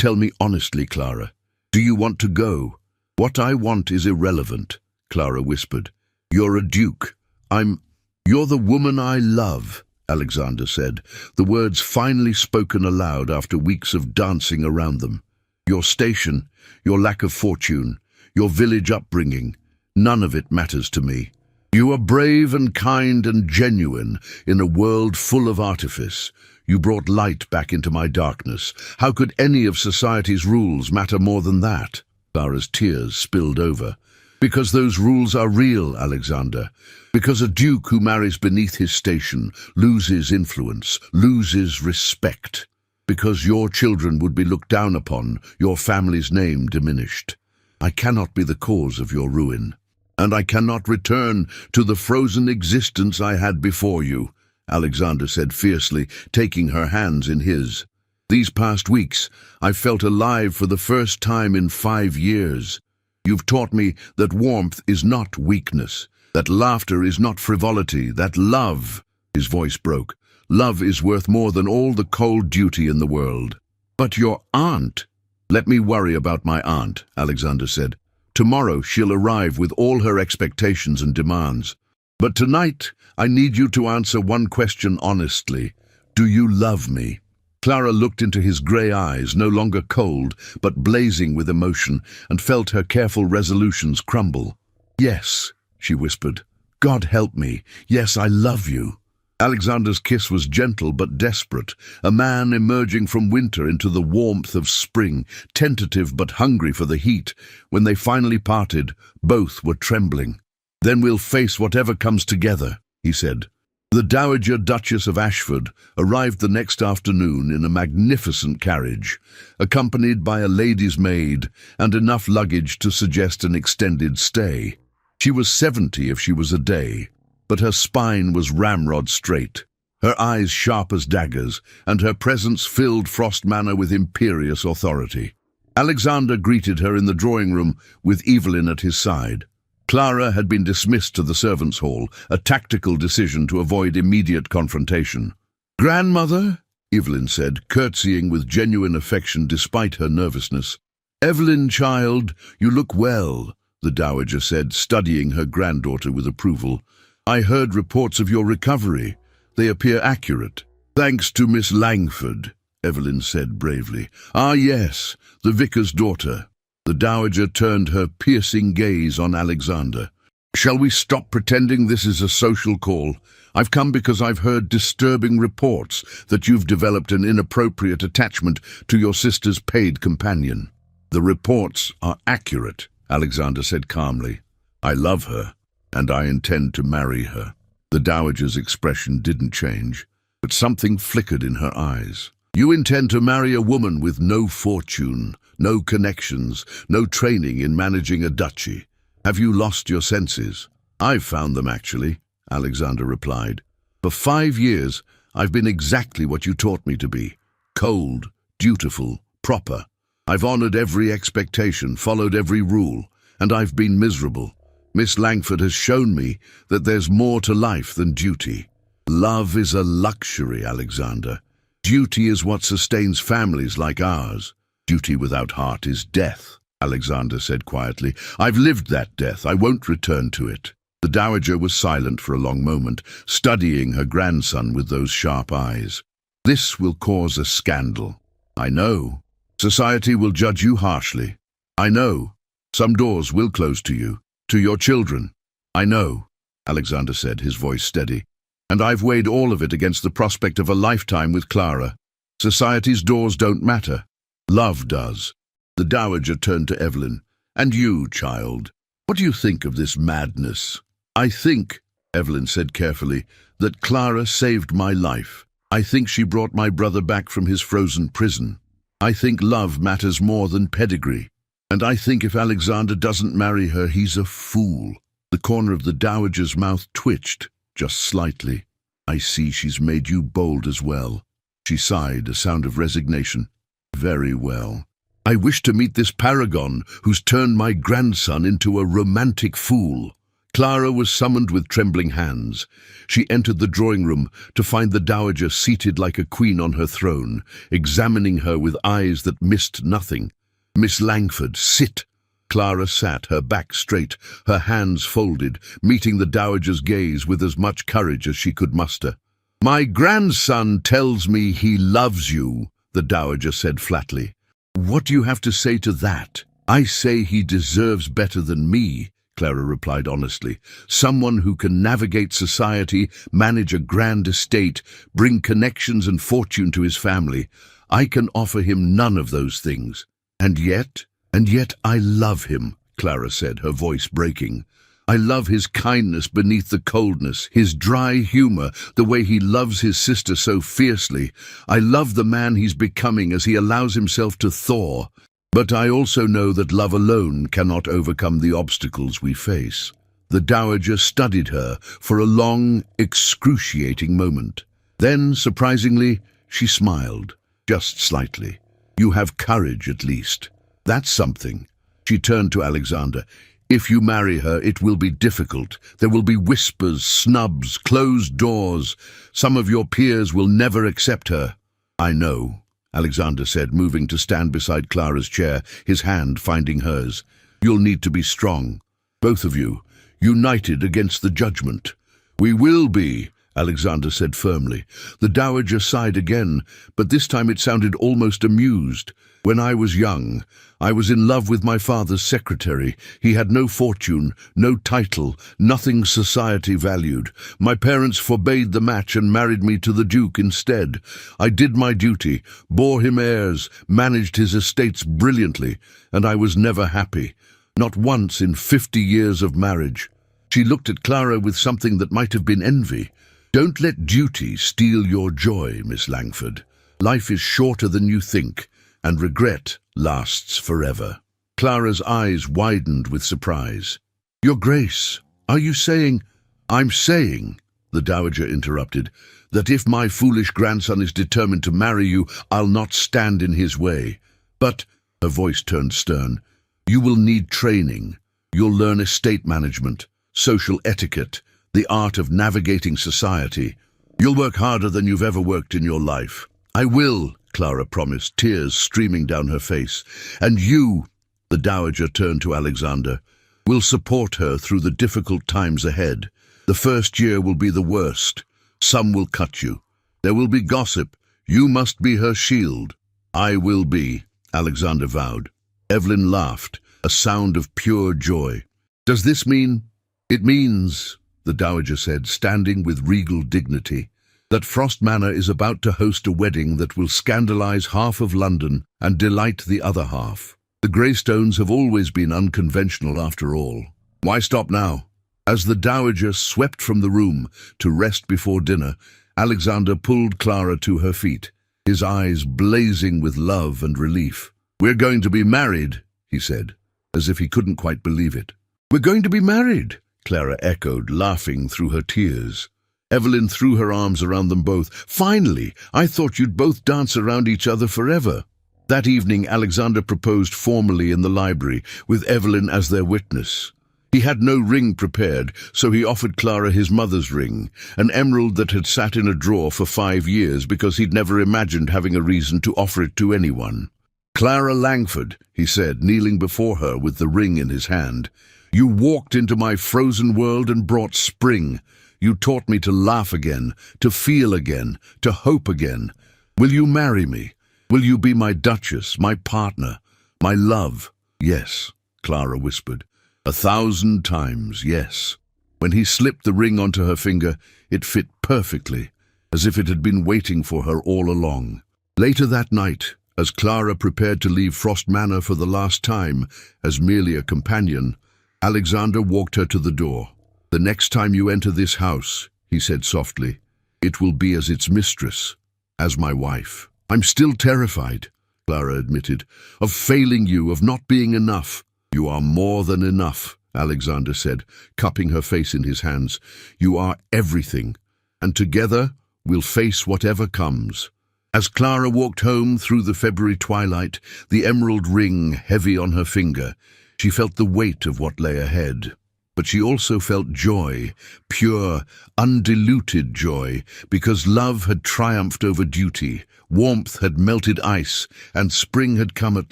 Tell me honestly, Clara. Do you want to go? What I want is irrelevant, Clara whispered. You're a duke. You're the woman I love, Alexander said, the words finally spoken aloud after weeks of dancing around them. Your station, your lack of fortune, your village upbringing, none of it matters to me. You are brave and kind and genuine in a world full of artifice. You brought light back into my darkness. How could any of society's rules matter more than that? Clara's tears spilled over. Because those rules are real, Alexander. Because a duke who marries beneath his station loses influence, loses respect. Because your children would be looked down upon, your family's name diminished. I cannot be the cause of your ruin. And I cannot return to the frozen existence I had before you, Alexander said fiercely, taking her hands in his. These past weeks, I've felt alive for the first time in 5 years. You've taught me that warmth is not weakness, that laughter is not frivolity, that love, his voice broke, love is worth more than all the cold duty in the world. But your aunt... Let me worry about my aunt, Alexander said. Tomorrow she'll arrive with all her expectations and demands. But tonight, I need you to answer one question honestly. Do you love me? Clara looked into his grey eyes, no longer cold, but blazing with emotion, and felt her careful resolutions crumble. Yes, she whispered. God help me. Yes, I love you. Alexander's kiss was gentle but desperate, a man emerging from winter into the warmth of spring, tentative but hungry for the heat. When they finally parted, both were trembling. Then we'll face whatever comes together, he said. The Dowager Duchess of Ashford arrived the next afternoon in a magnificent carriage, accompanied by a lady's maid and enough luggage to suggest an extended stay. She was 70 if she was a day, but her spine was ramrod straight, her eyes sharp as daggers, and her presence filled Frost Manor with imperious authority. Alexander greeted her in the drawing-room with Evelyn at his side. Clara had been dismissed to the servants' hall, a tactical decision to avoid immediate confrontation. "Grandmother," Evelyn said, curtsying with genuine affection despite her nervousness. "Evelyn, child, you look well," the dowager said, studying her granddaughter with approval. "I heard reports of your recovery. They appear accurate." "Thanks to Miss Langford," Evelyn said bravely. "Ah, yes, the vicar's daughter." The dowager turned her piercing gaze on Alexander. "Shall we stop pretending this is a social call? I've come because I've heard disturbing reports that you've developed an inappropriate attachment to your sister's paid companion." "The reports are accurate," Alexander said calmly. "I love her, and I intend to marry her." The dowager's expression didn't change, but something flickered in her eyes. "You intend to marry a woman with no fortune, no connections, no training in managing a duchy. Have you lost your senses?" "I've found them, actually," Alexander replied. "For 5 years, I've been exactly what you taught me to be. Cold, dutiful, proper. I've honored every expectation, followed every rule, and I've been miserable. Miss Langford has shown me that there's more to life than duty. Love is a luxury, Alexander. Duty is what sustains families like ours. Duty without heart is death," Alexander said quietly. "I've lived that death. I won't return to it." The dowager was silent for a long moment, studying her grandson with those sharp eyes. "This will cause a scandal. I know. Society will judge you harshly. I know. Some doors will close to you, to your children. I know," Alexander said, his voice steady. "And I've weighed all of it against the prospect of a lifetime with Clara. Society's doors don't matter. Love does." The dowager turned to Evelyn. "And you, child, what do you think of this madness?" "I think," Evelyn said carefully, "that Clara saved my life. I think she brought my brother back from his frozen prison. I think love matters more than pedigree. And I think if Alexander doesn't marry her, he's a fool." The corner of the dowager's mouth twitched, just slightly. "I see she's made you bold as well." She sighed, a sound of resignation. "Very well. I wish to meet this paragon who's turned my grandson into a romantic fool. Clara was summoned with trembling hands. She entered the drawing room to find the dowager seated like a queen on her throne, examining her with eyes that missed nothing. "Miss Langford, sit." Clara sat, her back straight, her hands folded, meeting the dowager's gaze with as much courage as she could muster. "My grandson tells me he loves you," the dowager said flatly. "What do you have to say to that?" "I say he deserves better than me," Clara replied honestly. "Someone who can navigate society, manage a grand estate, bring connections and fortune to his family. I can offer him none of those things. And yet I love him," Clara said, her voice breaking. "I love his kindness beneath the coldness, his dry humor, the way he loves his sister so fiercely. I love the man he's becoming as he allows himself to thaw. But I also know that love alone cannot overcome the obstacles we face." The dowager studied her for a long, excruciating moment. Then, surprisingly, she smiled, just slightly. "You have courage, at least. That's something." She turned to Alexander. "If you marry her, it will be difficult. There will be whispers, snubs, closed doors. Some of your peers will never accept her." "I know," Alexander said, moving to stand beside Clara's chair, his hand finding hers. "You'll need to be strong, both of you, united against the judgment." "We will be," Alexander said firmly. The dowager sighed again, but this time it sounded almost amused. "When I was young, I was in love with my father's secretary. He had no fortune, no title, nothing society valued. My parents forbade the match and married me to the Duke instead. I did my duty, bore him heirs, managed his estates brilliantly, and I was never happy. Not once in 50 years of marriage." She looked at Clara with something that might have been envy. "Don't let duty steal your joy, Miss Langford. Life is shorter than you think, and regret lasts forever." Clara's eyes widened with surprise. "Your Grace, are you saying—" "I'm saying," the dowager interrupted, "that if my foolish grandson is determined to marry you, I'll not stand in his way. But," her voice turned stern, "you will need training. You'll learn estate management, social etiquette, the art of navigating society. You'll work harder than you've ever worked in your life." "I will," Clara promised, tears streaming down her face. "And you," the dowager turned to Alexander, "will support her through the difficult times ahead. The first year will be the worst. Some will cut you. There will be gossip. You must be her shield." "I will be," Alexander vowed. Evelyn laughed, a sound of pure joy. "Does this mean—" "It means," the dowager said, standing with regal dignity, "that Frost Manor is about to host a wedding that will scandalize half of London and delight the other half. The Greystones have always been unconventional after all. Why stop now?" As the dowager swept from the room to rest before dinner, Alexander pulled Clara to her feet, his eyes blazing with love and relief. "We're going to be married," he said, as if he couldn't quite believe it. "We're going to be married," Clara echoed, laughing through her tears. Evelyn threw her arms around them both. "Finally! I thought you'd both dance around each other forever." That evening, Alexander proposed formally in the library, with Evelyn as their witness. He had no ring prepared, so he offered Clara his mother's ring, an emerald that had sat in a drawer for 5 years because he'd never imagined having a reason to offer it to anyone. "Clara Langford," he said, kneeling before her with the ring in his hand, "you walked into my frozen world and brought spring. You taught me to laugh again, to feel again, to hope again. Will you marry me? Will you be my duchess, my partner, my love?" "Yes," Clara whispered. 1,000 times, yes. When he slipped the ring onto her finger, it fit perfectly, as if it had been waiting for her all along. Later that night, as Clara prepared to leave Frost Manor for the last time, as merely a companion, Alexander walked her to the door. "The next time you enter this house," he said softly, "it will be as its mistress, as my wife." "I'm still terrified," Clara admitted, "of failing you, of not being enough." "You are more than enough," Alexander said, cupping her face in his hands. "You are everything, and together we'll face whatever comes." As Clara walked home through the February twilight, the emerald ring heavy on her finger, she felt the weight of what lay ahead. But she also felt joy, pure, undiluted joy, because love had triumphed over duty, warmth had melted ice, and spring had come at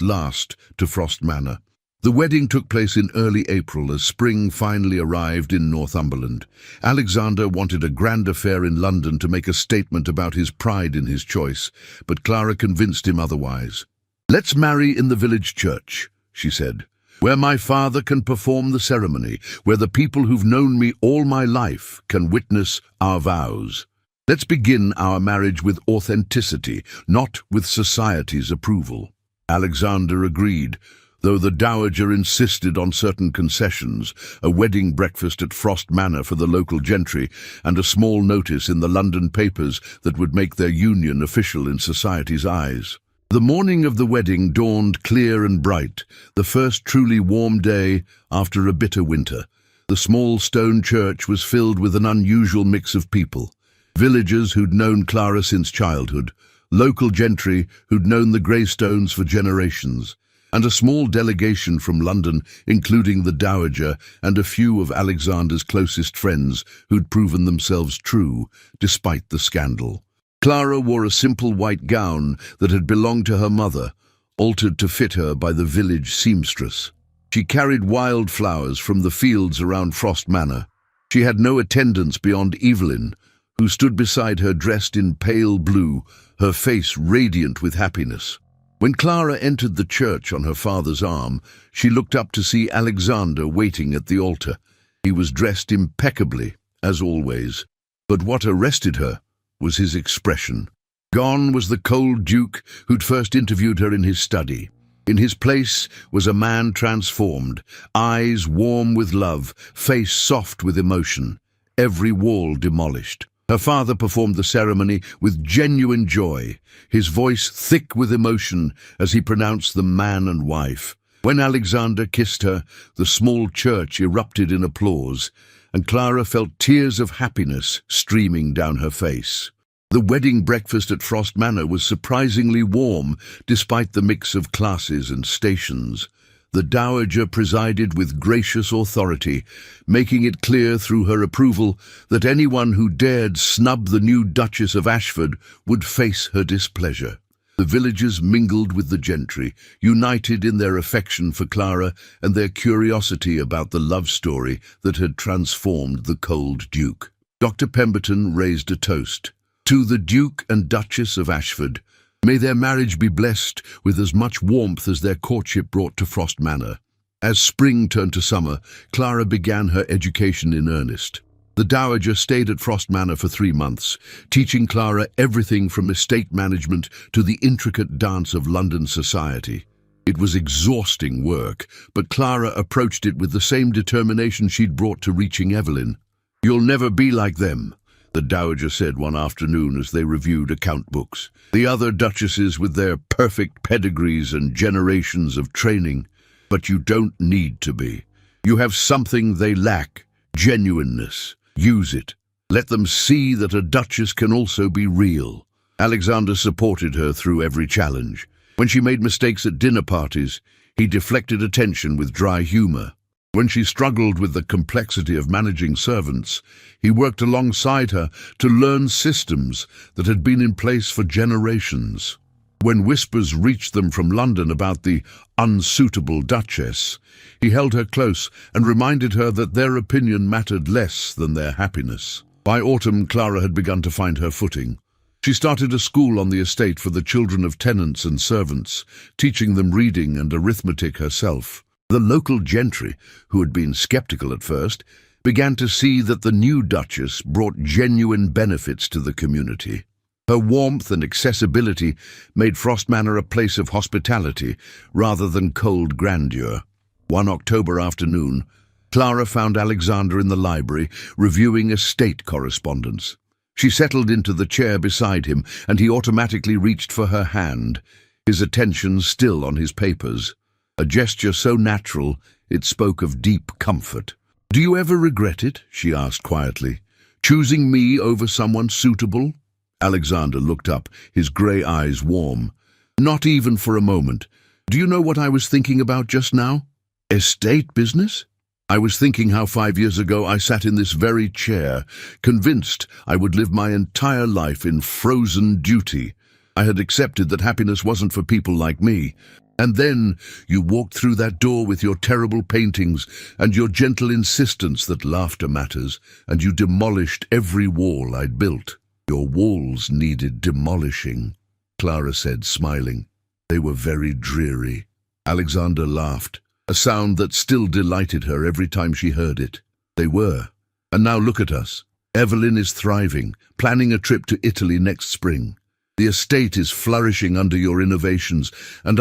last to Frost Manor. The wedding took place in early April as spring finally arrived in Northumberland. Alexander wanted a grand affair in London to make a statement about his pride in his choice, but Clara convinced him otherwise. "Let's marry in the village church," she said, "where my father can perform the ceremony, where the people who've known me all my life can witness our vows. Let's begin our marriage with authenticity, not with society's approval." Alexander agreed, though the dowager insisted on certain concessions, a wedding breakfast at Frost Manor for the local gentry, and a small notice in the London papers that would make their union official in society's eyes. The morning of the wedding dawned clear and bright, the first truly warm day after a bitter winter. The small stone church was filled with an unusual mix of people. Villagers who'd known Clara since childhood, local gentry who'd known the Greystones for generations, and a small delegation from London, including the dowager and a few of Alexander's closest friends who'd proven themselves true, despite the scandal. Clara wore a simple white gown that had belonged to her mother, altered to fit her by the village seamstress. She carried wild flowers from the fields around Frost Manor. She had no attendants beyond Evelyn, who stood beside her dressed in pale blue, her face radiant with happiness. When Clara entered the church on her father's arm, she looked up to see Alexander waiting at the altar. He was dressed impeccably, as always, but what arrested her was his expression. Gone was the cold duke who'd first interviewed her in his study. In his place was a man transformed, eyes warm with love, face soft with emotion, every wall demolished. Her father performed the ceremony with genuine joy, his voice thick with emotion as he pronounced them man and wife. When Alexander kissed her, the small church erupted in applause, and Clara felt tears of happiness streaming down her face. The wedding breakfast at Frost Manor was surprisingly warm, despite the mix of classes and stations. The dowager presided with gracious authority, making it clear through her approval that anyone who dared snub the new Duchess of Ashford would face her displeasure. The villagers mingled with the gentry, united in their affection for Clara and their curiosity about the love story that had transformed the cold Duke. Dr. Pemberton raised a toast. "To the Duke and Duchess of Ashford, may their marriage be blessed with as much warmth as their courtship brought to Frost Manor." As spring turned to summer, Clara began her education in earnest. The dowager stayed at Frost Manor for 3 months, teaching Clara everything from estate management to the intricate dance of London society. It was exhausting work, but Clara approached it with the same determination she'd brought to reaching Evelyn. "You'll never be like them," the dowager said one afternoon as they reviewed account books. "The other duchesses with their perfect pedigrees and generations of training. But you don't need to be. You have something they lack, genuineness. Use it. Let them see that a duchess can also be real." Alexander supported her through every challenge. When she made mistakes at dinner parties, he deflected attention with dry humor. When she struggled with the complexity of managing servants, he worked alongside her to learn systems that had been in place for generations. When whispers reached them from London about the unsuitable duchess, he held her close and reminded her that their opinion mattered less than their happiness. By autumn, Clara had begun to find her footing. She started a school on the estate for the children of tenants and servants, teaching them reading and arithmetic herself. The local gentry, who had been skeptical at first, began to see that the new duchess brought genuine benefits to the community. Her warmth and accessibility made Frost Manor a place of hospitality rather than cold grandeur. One October afternoon, Clara found Alexander in the library reviewing estate correspondence. She settled into the chair beside him, and he automatically reached for her hand, his attention still on his papers. A gesture so natural, it spoke of deep comfort. "Do you ever regret it?" she asked quietly. "Choosing me over someone suitable?" Alexander looked up, his grey eyes warm. "Not even for a moment. Do you know what I was thinking about just now? Estate business? I was thinking how 5 years ago I sat in this very chair, convinced I would live my entire life in frozen duty. I had accepted that happiness wasn't for people like me. And then you walked through that door with your terrible paintings and your gentle insistence that laughter matters, and you demolished every wall I'd built. Your walls needed demolishing, Clara said, smiling. They were very dreary. Alexander laughed, a sound that still delighted her every time she heard it. They were. And now look at us. Evelyn is thriving, planning a trip to Italy next spring. The estate is flourishing under your innovations, and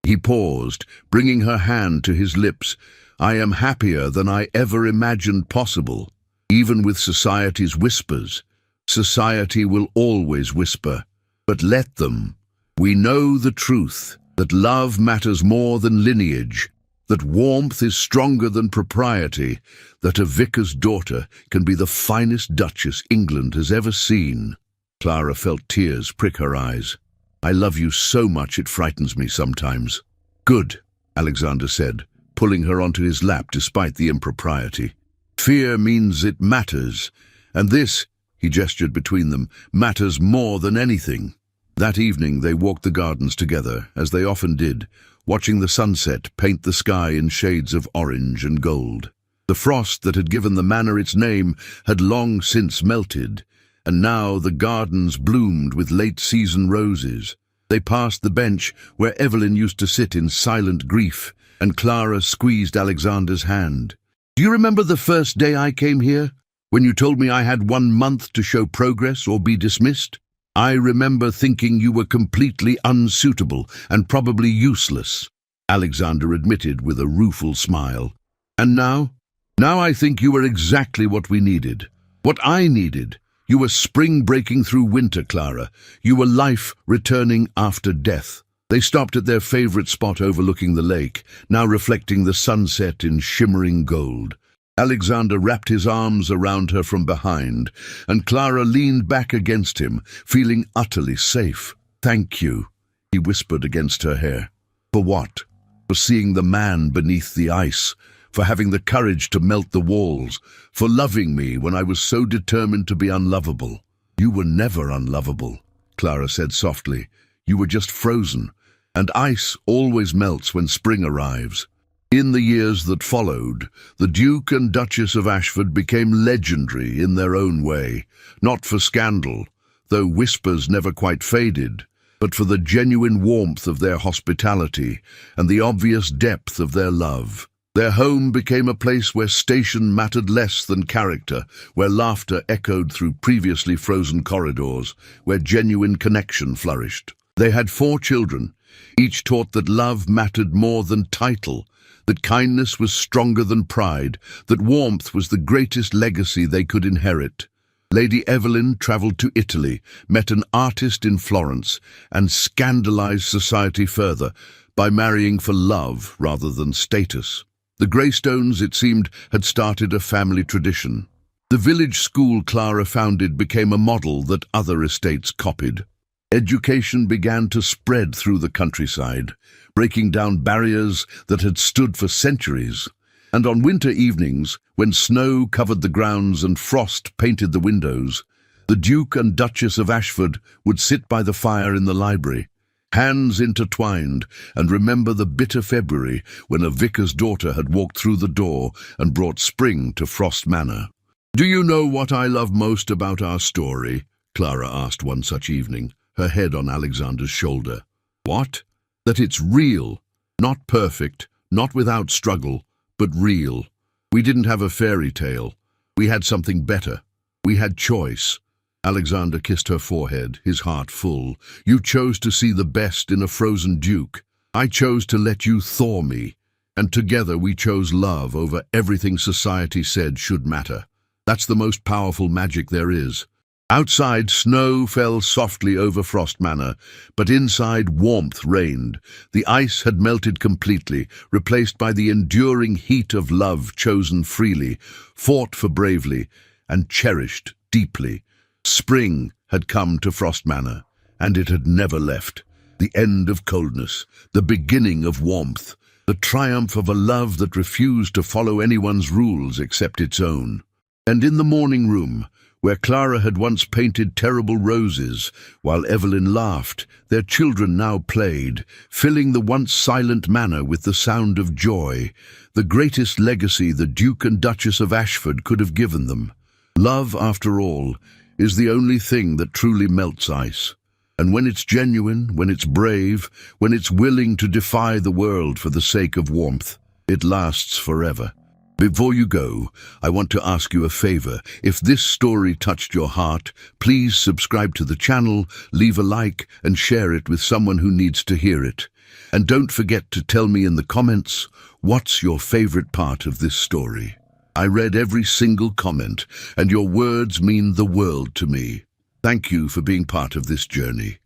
He paused, bringing her hand to his lips. I am happier than I ever imagined possible. Even with society's whispers. Society will always whisper. But let them. We know the truth, that love matters more than lineage, that warmth is stronger than propriety, that a vicar's daughter can be the finest duchess England has ever seen. Clara felt tears prick her eyes. I love you so much it frightens me sometimes. Good, Alexander said, pulling her onto his lap despite the impropriety. Fear means it matters, and this, he gestured between them, matters more than anything. That evening they walked the gardens together, as they often did, watching the sunset paint the sky in shades of orange and gold. The frost that had given the manor its name had long since melted, and now the gardens bloomed with late-season roses. They passed the bench where Evelyn used to sit in silent grief, and Clara squeezed Alexander's hand. Do you remember the first day I came here, when you told me I had 1 month to show progress or be dismissed? I remember thinking you were completely unsuitable and probably useless, Alexander admitted with a rueful smile. And now? Now I think you were exactly what we needed. What I needed. You were spring breaking through winter, Clara. You were life returning after death. They stopped at their favorite spot overlooking the lake, now reflecting the sunset in shimmering gold. Alexander wrapped his arms around her from behind, and Clara leaned back against him, feeling utterly safe. Thank you, he whispered against her hair. For what? For seeing the man beneath the ice, for having the courage to melt the walls, for loving me when I was so determined to be unlovable. You were never unlovable, Clara said softly. You were just frozen, and ice always melts when spring arrives. In the years that followed, the Duke and Duchess of Ashford became legendary in their own way, not for scandal, though whispers never quite faded, but for the genuine warmth of their hospitality and the obvious depth of their love. Their home became a place where station mattered less than character, where laughter echoed through previously frozen corridors, where genuine connection flourished. They had 4 children, each taught that love mattered more than title, that kindness was stronger than pride, that warmth was the greatest legacy they could inherit. Lady Evelyn travelled to Italy, met an artist in Florence, and scandalized society further by marrying for love rather than status. The Greystones, it seemed, had started a family tradition. The village school Clara founded became a model that other estates copied. Education began to spread through the countryside, breaking down barriers that had stood for centuries. And on winter evenings, when snow covered the grounds and frost painted the windows, the Duke and Duchess of Ashford would sit by the fire in the library, hands intertwined, and remember the bitter February when a vicar's daughter had walked through the door and brought spring to Frost Manor. "Do you know what I love most about our story?" Clara asked one such evening, her head on Alexander's shoulder. "What? That it's real, not perfect, not without struggle, but real. We didn't have a fairy tale. We had something better. We had choice." Alexander kissed her forehead, his heart full. "You chose to see the best in a frozen duke. I chose to let you thaw me. And together we chose love over everything society said should matter. That's the most powerful magic there is." Outside, snow fell softly over Frost Manor, but inside warmth reigned. The ice had melted completely, replaced by the enduring heat of love chosen freely, fought for bravely, and cherished deeply. Spring had come to Frost Manor, and it had never left. The end of coldness, the beginning of warmth, the triumph of a love that refused to follow anyone's rules except its own. And in the morning room, where Clara had once painted terrible roses, while Evelyn laughed, their children now played, filling the once silent manor with the sound of joy, the greatest legacy the Duke and Duchess of Ashford could have given them. Love, after all, is the only thing that truly melts ice. And when it's genuine, when it's brave, when it's willing to defy the world for the sake of warmth, it lasts forever. Before you go, I want to ask you a favor. If this story touched your heart, please subscribe to the channel, leave a like, and share it with someone who needs to hear it. And don't forget to tell me in the comments, what's your favorite part of this story? I read every single comment, and your words mean the world to me. Thank you for being part of this journey.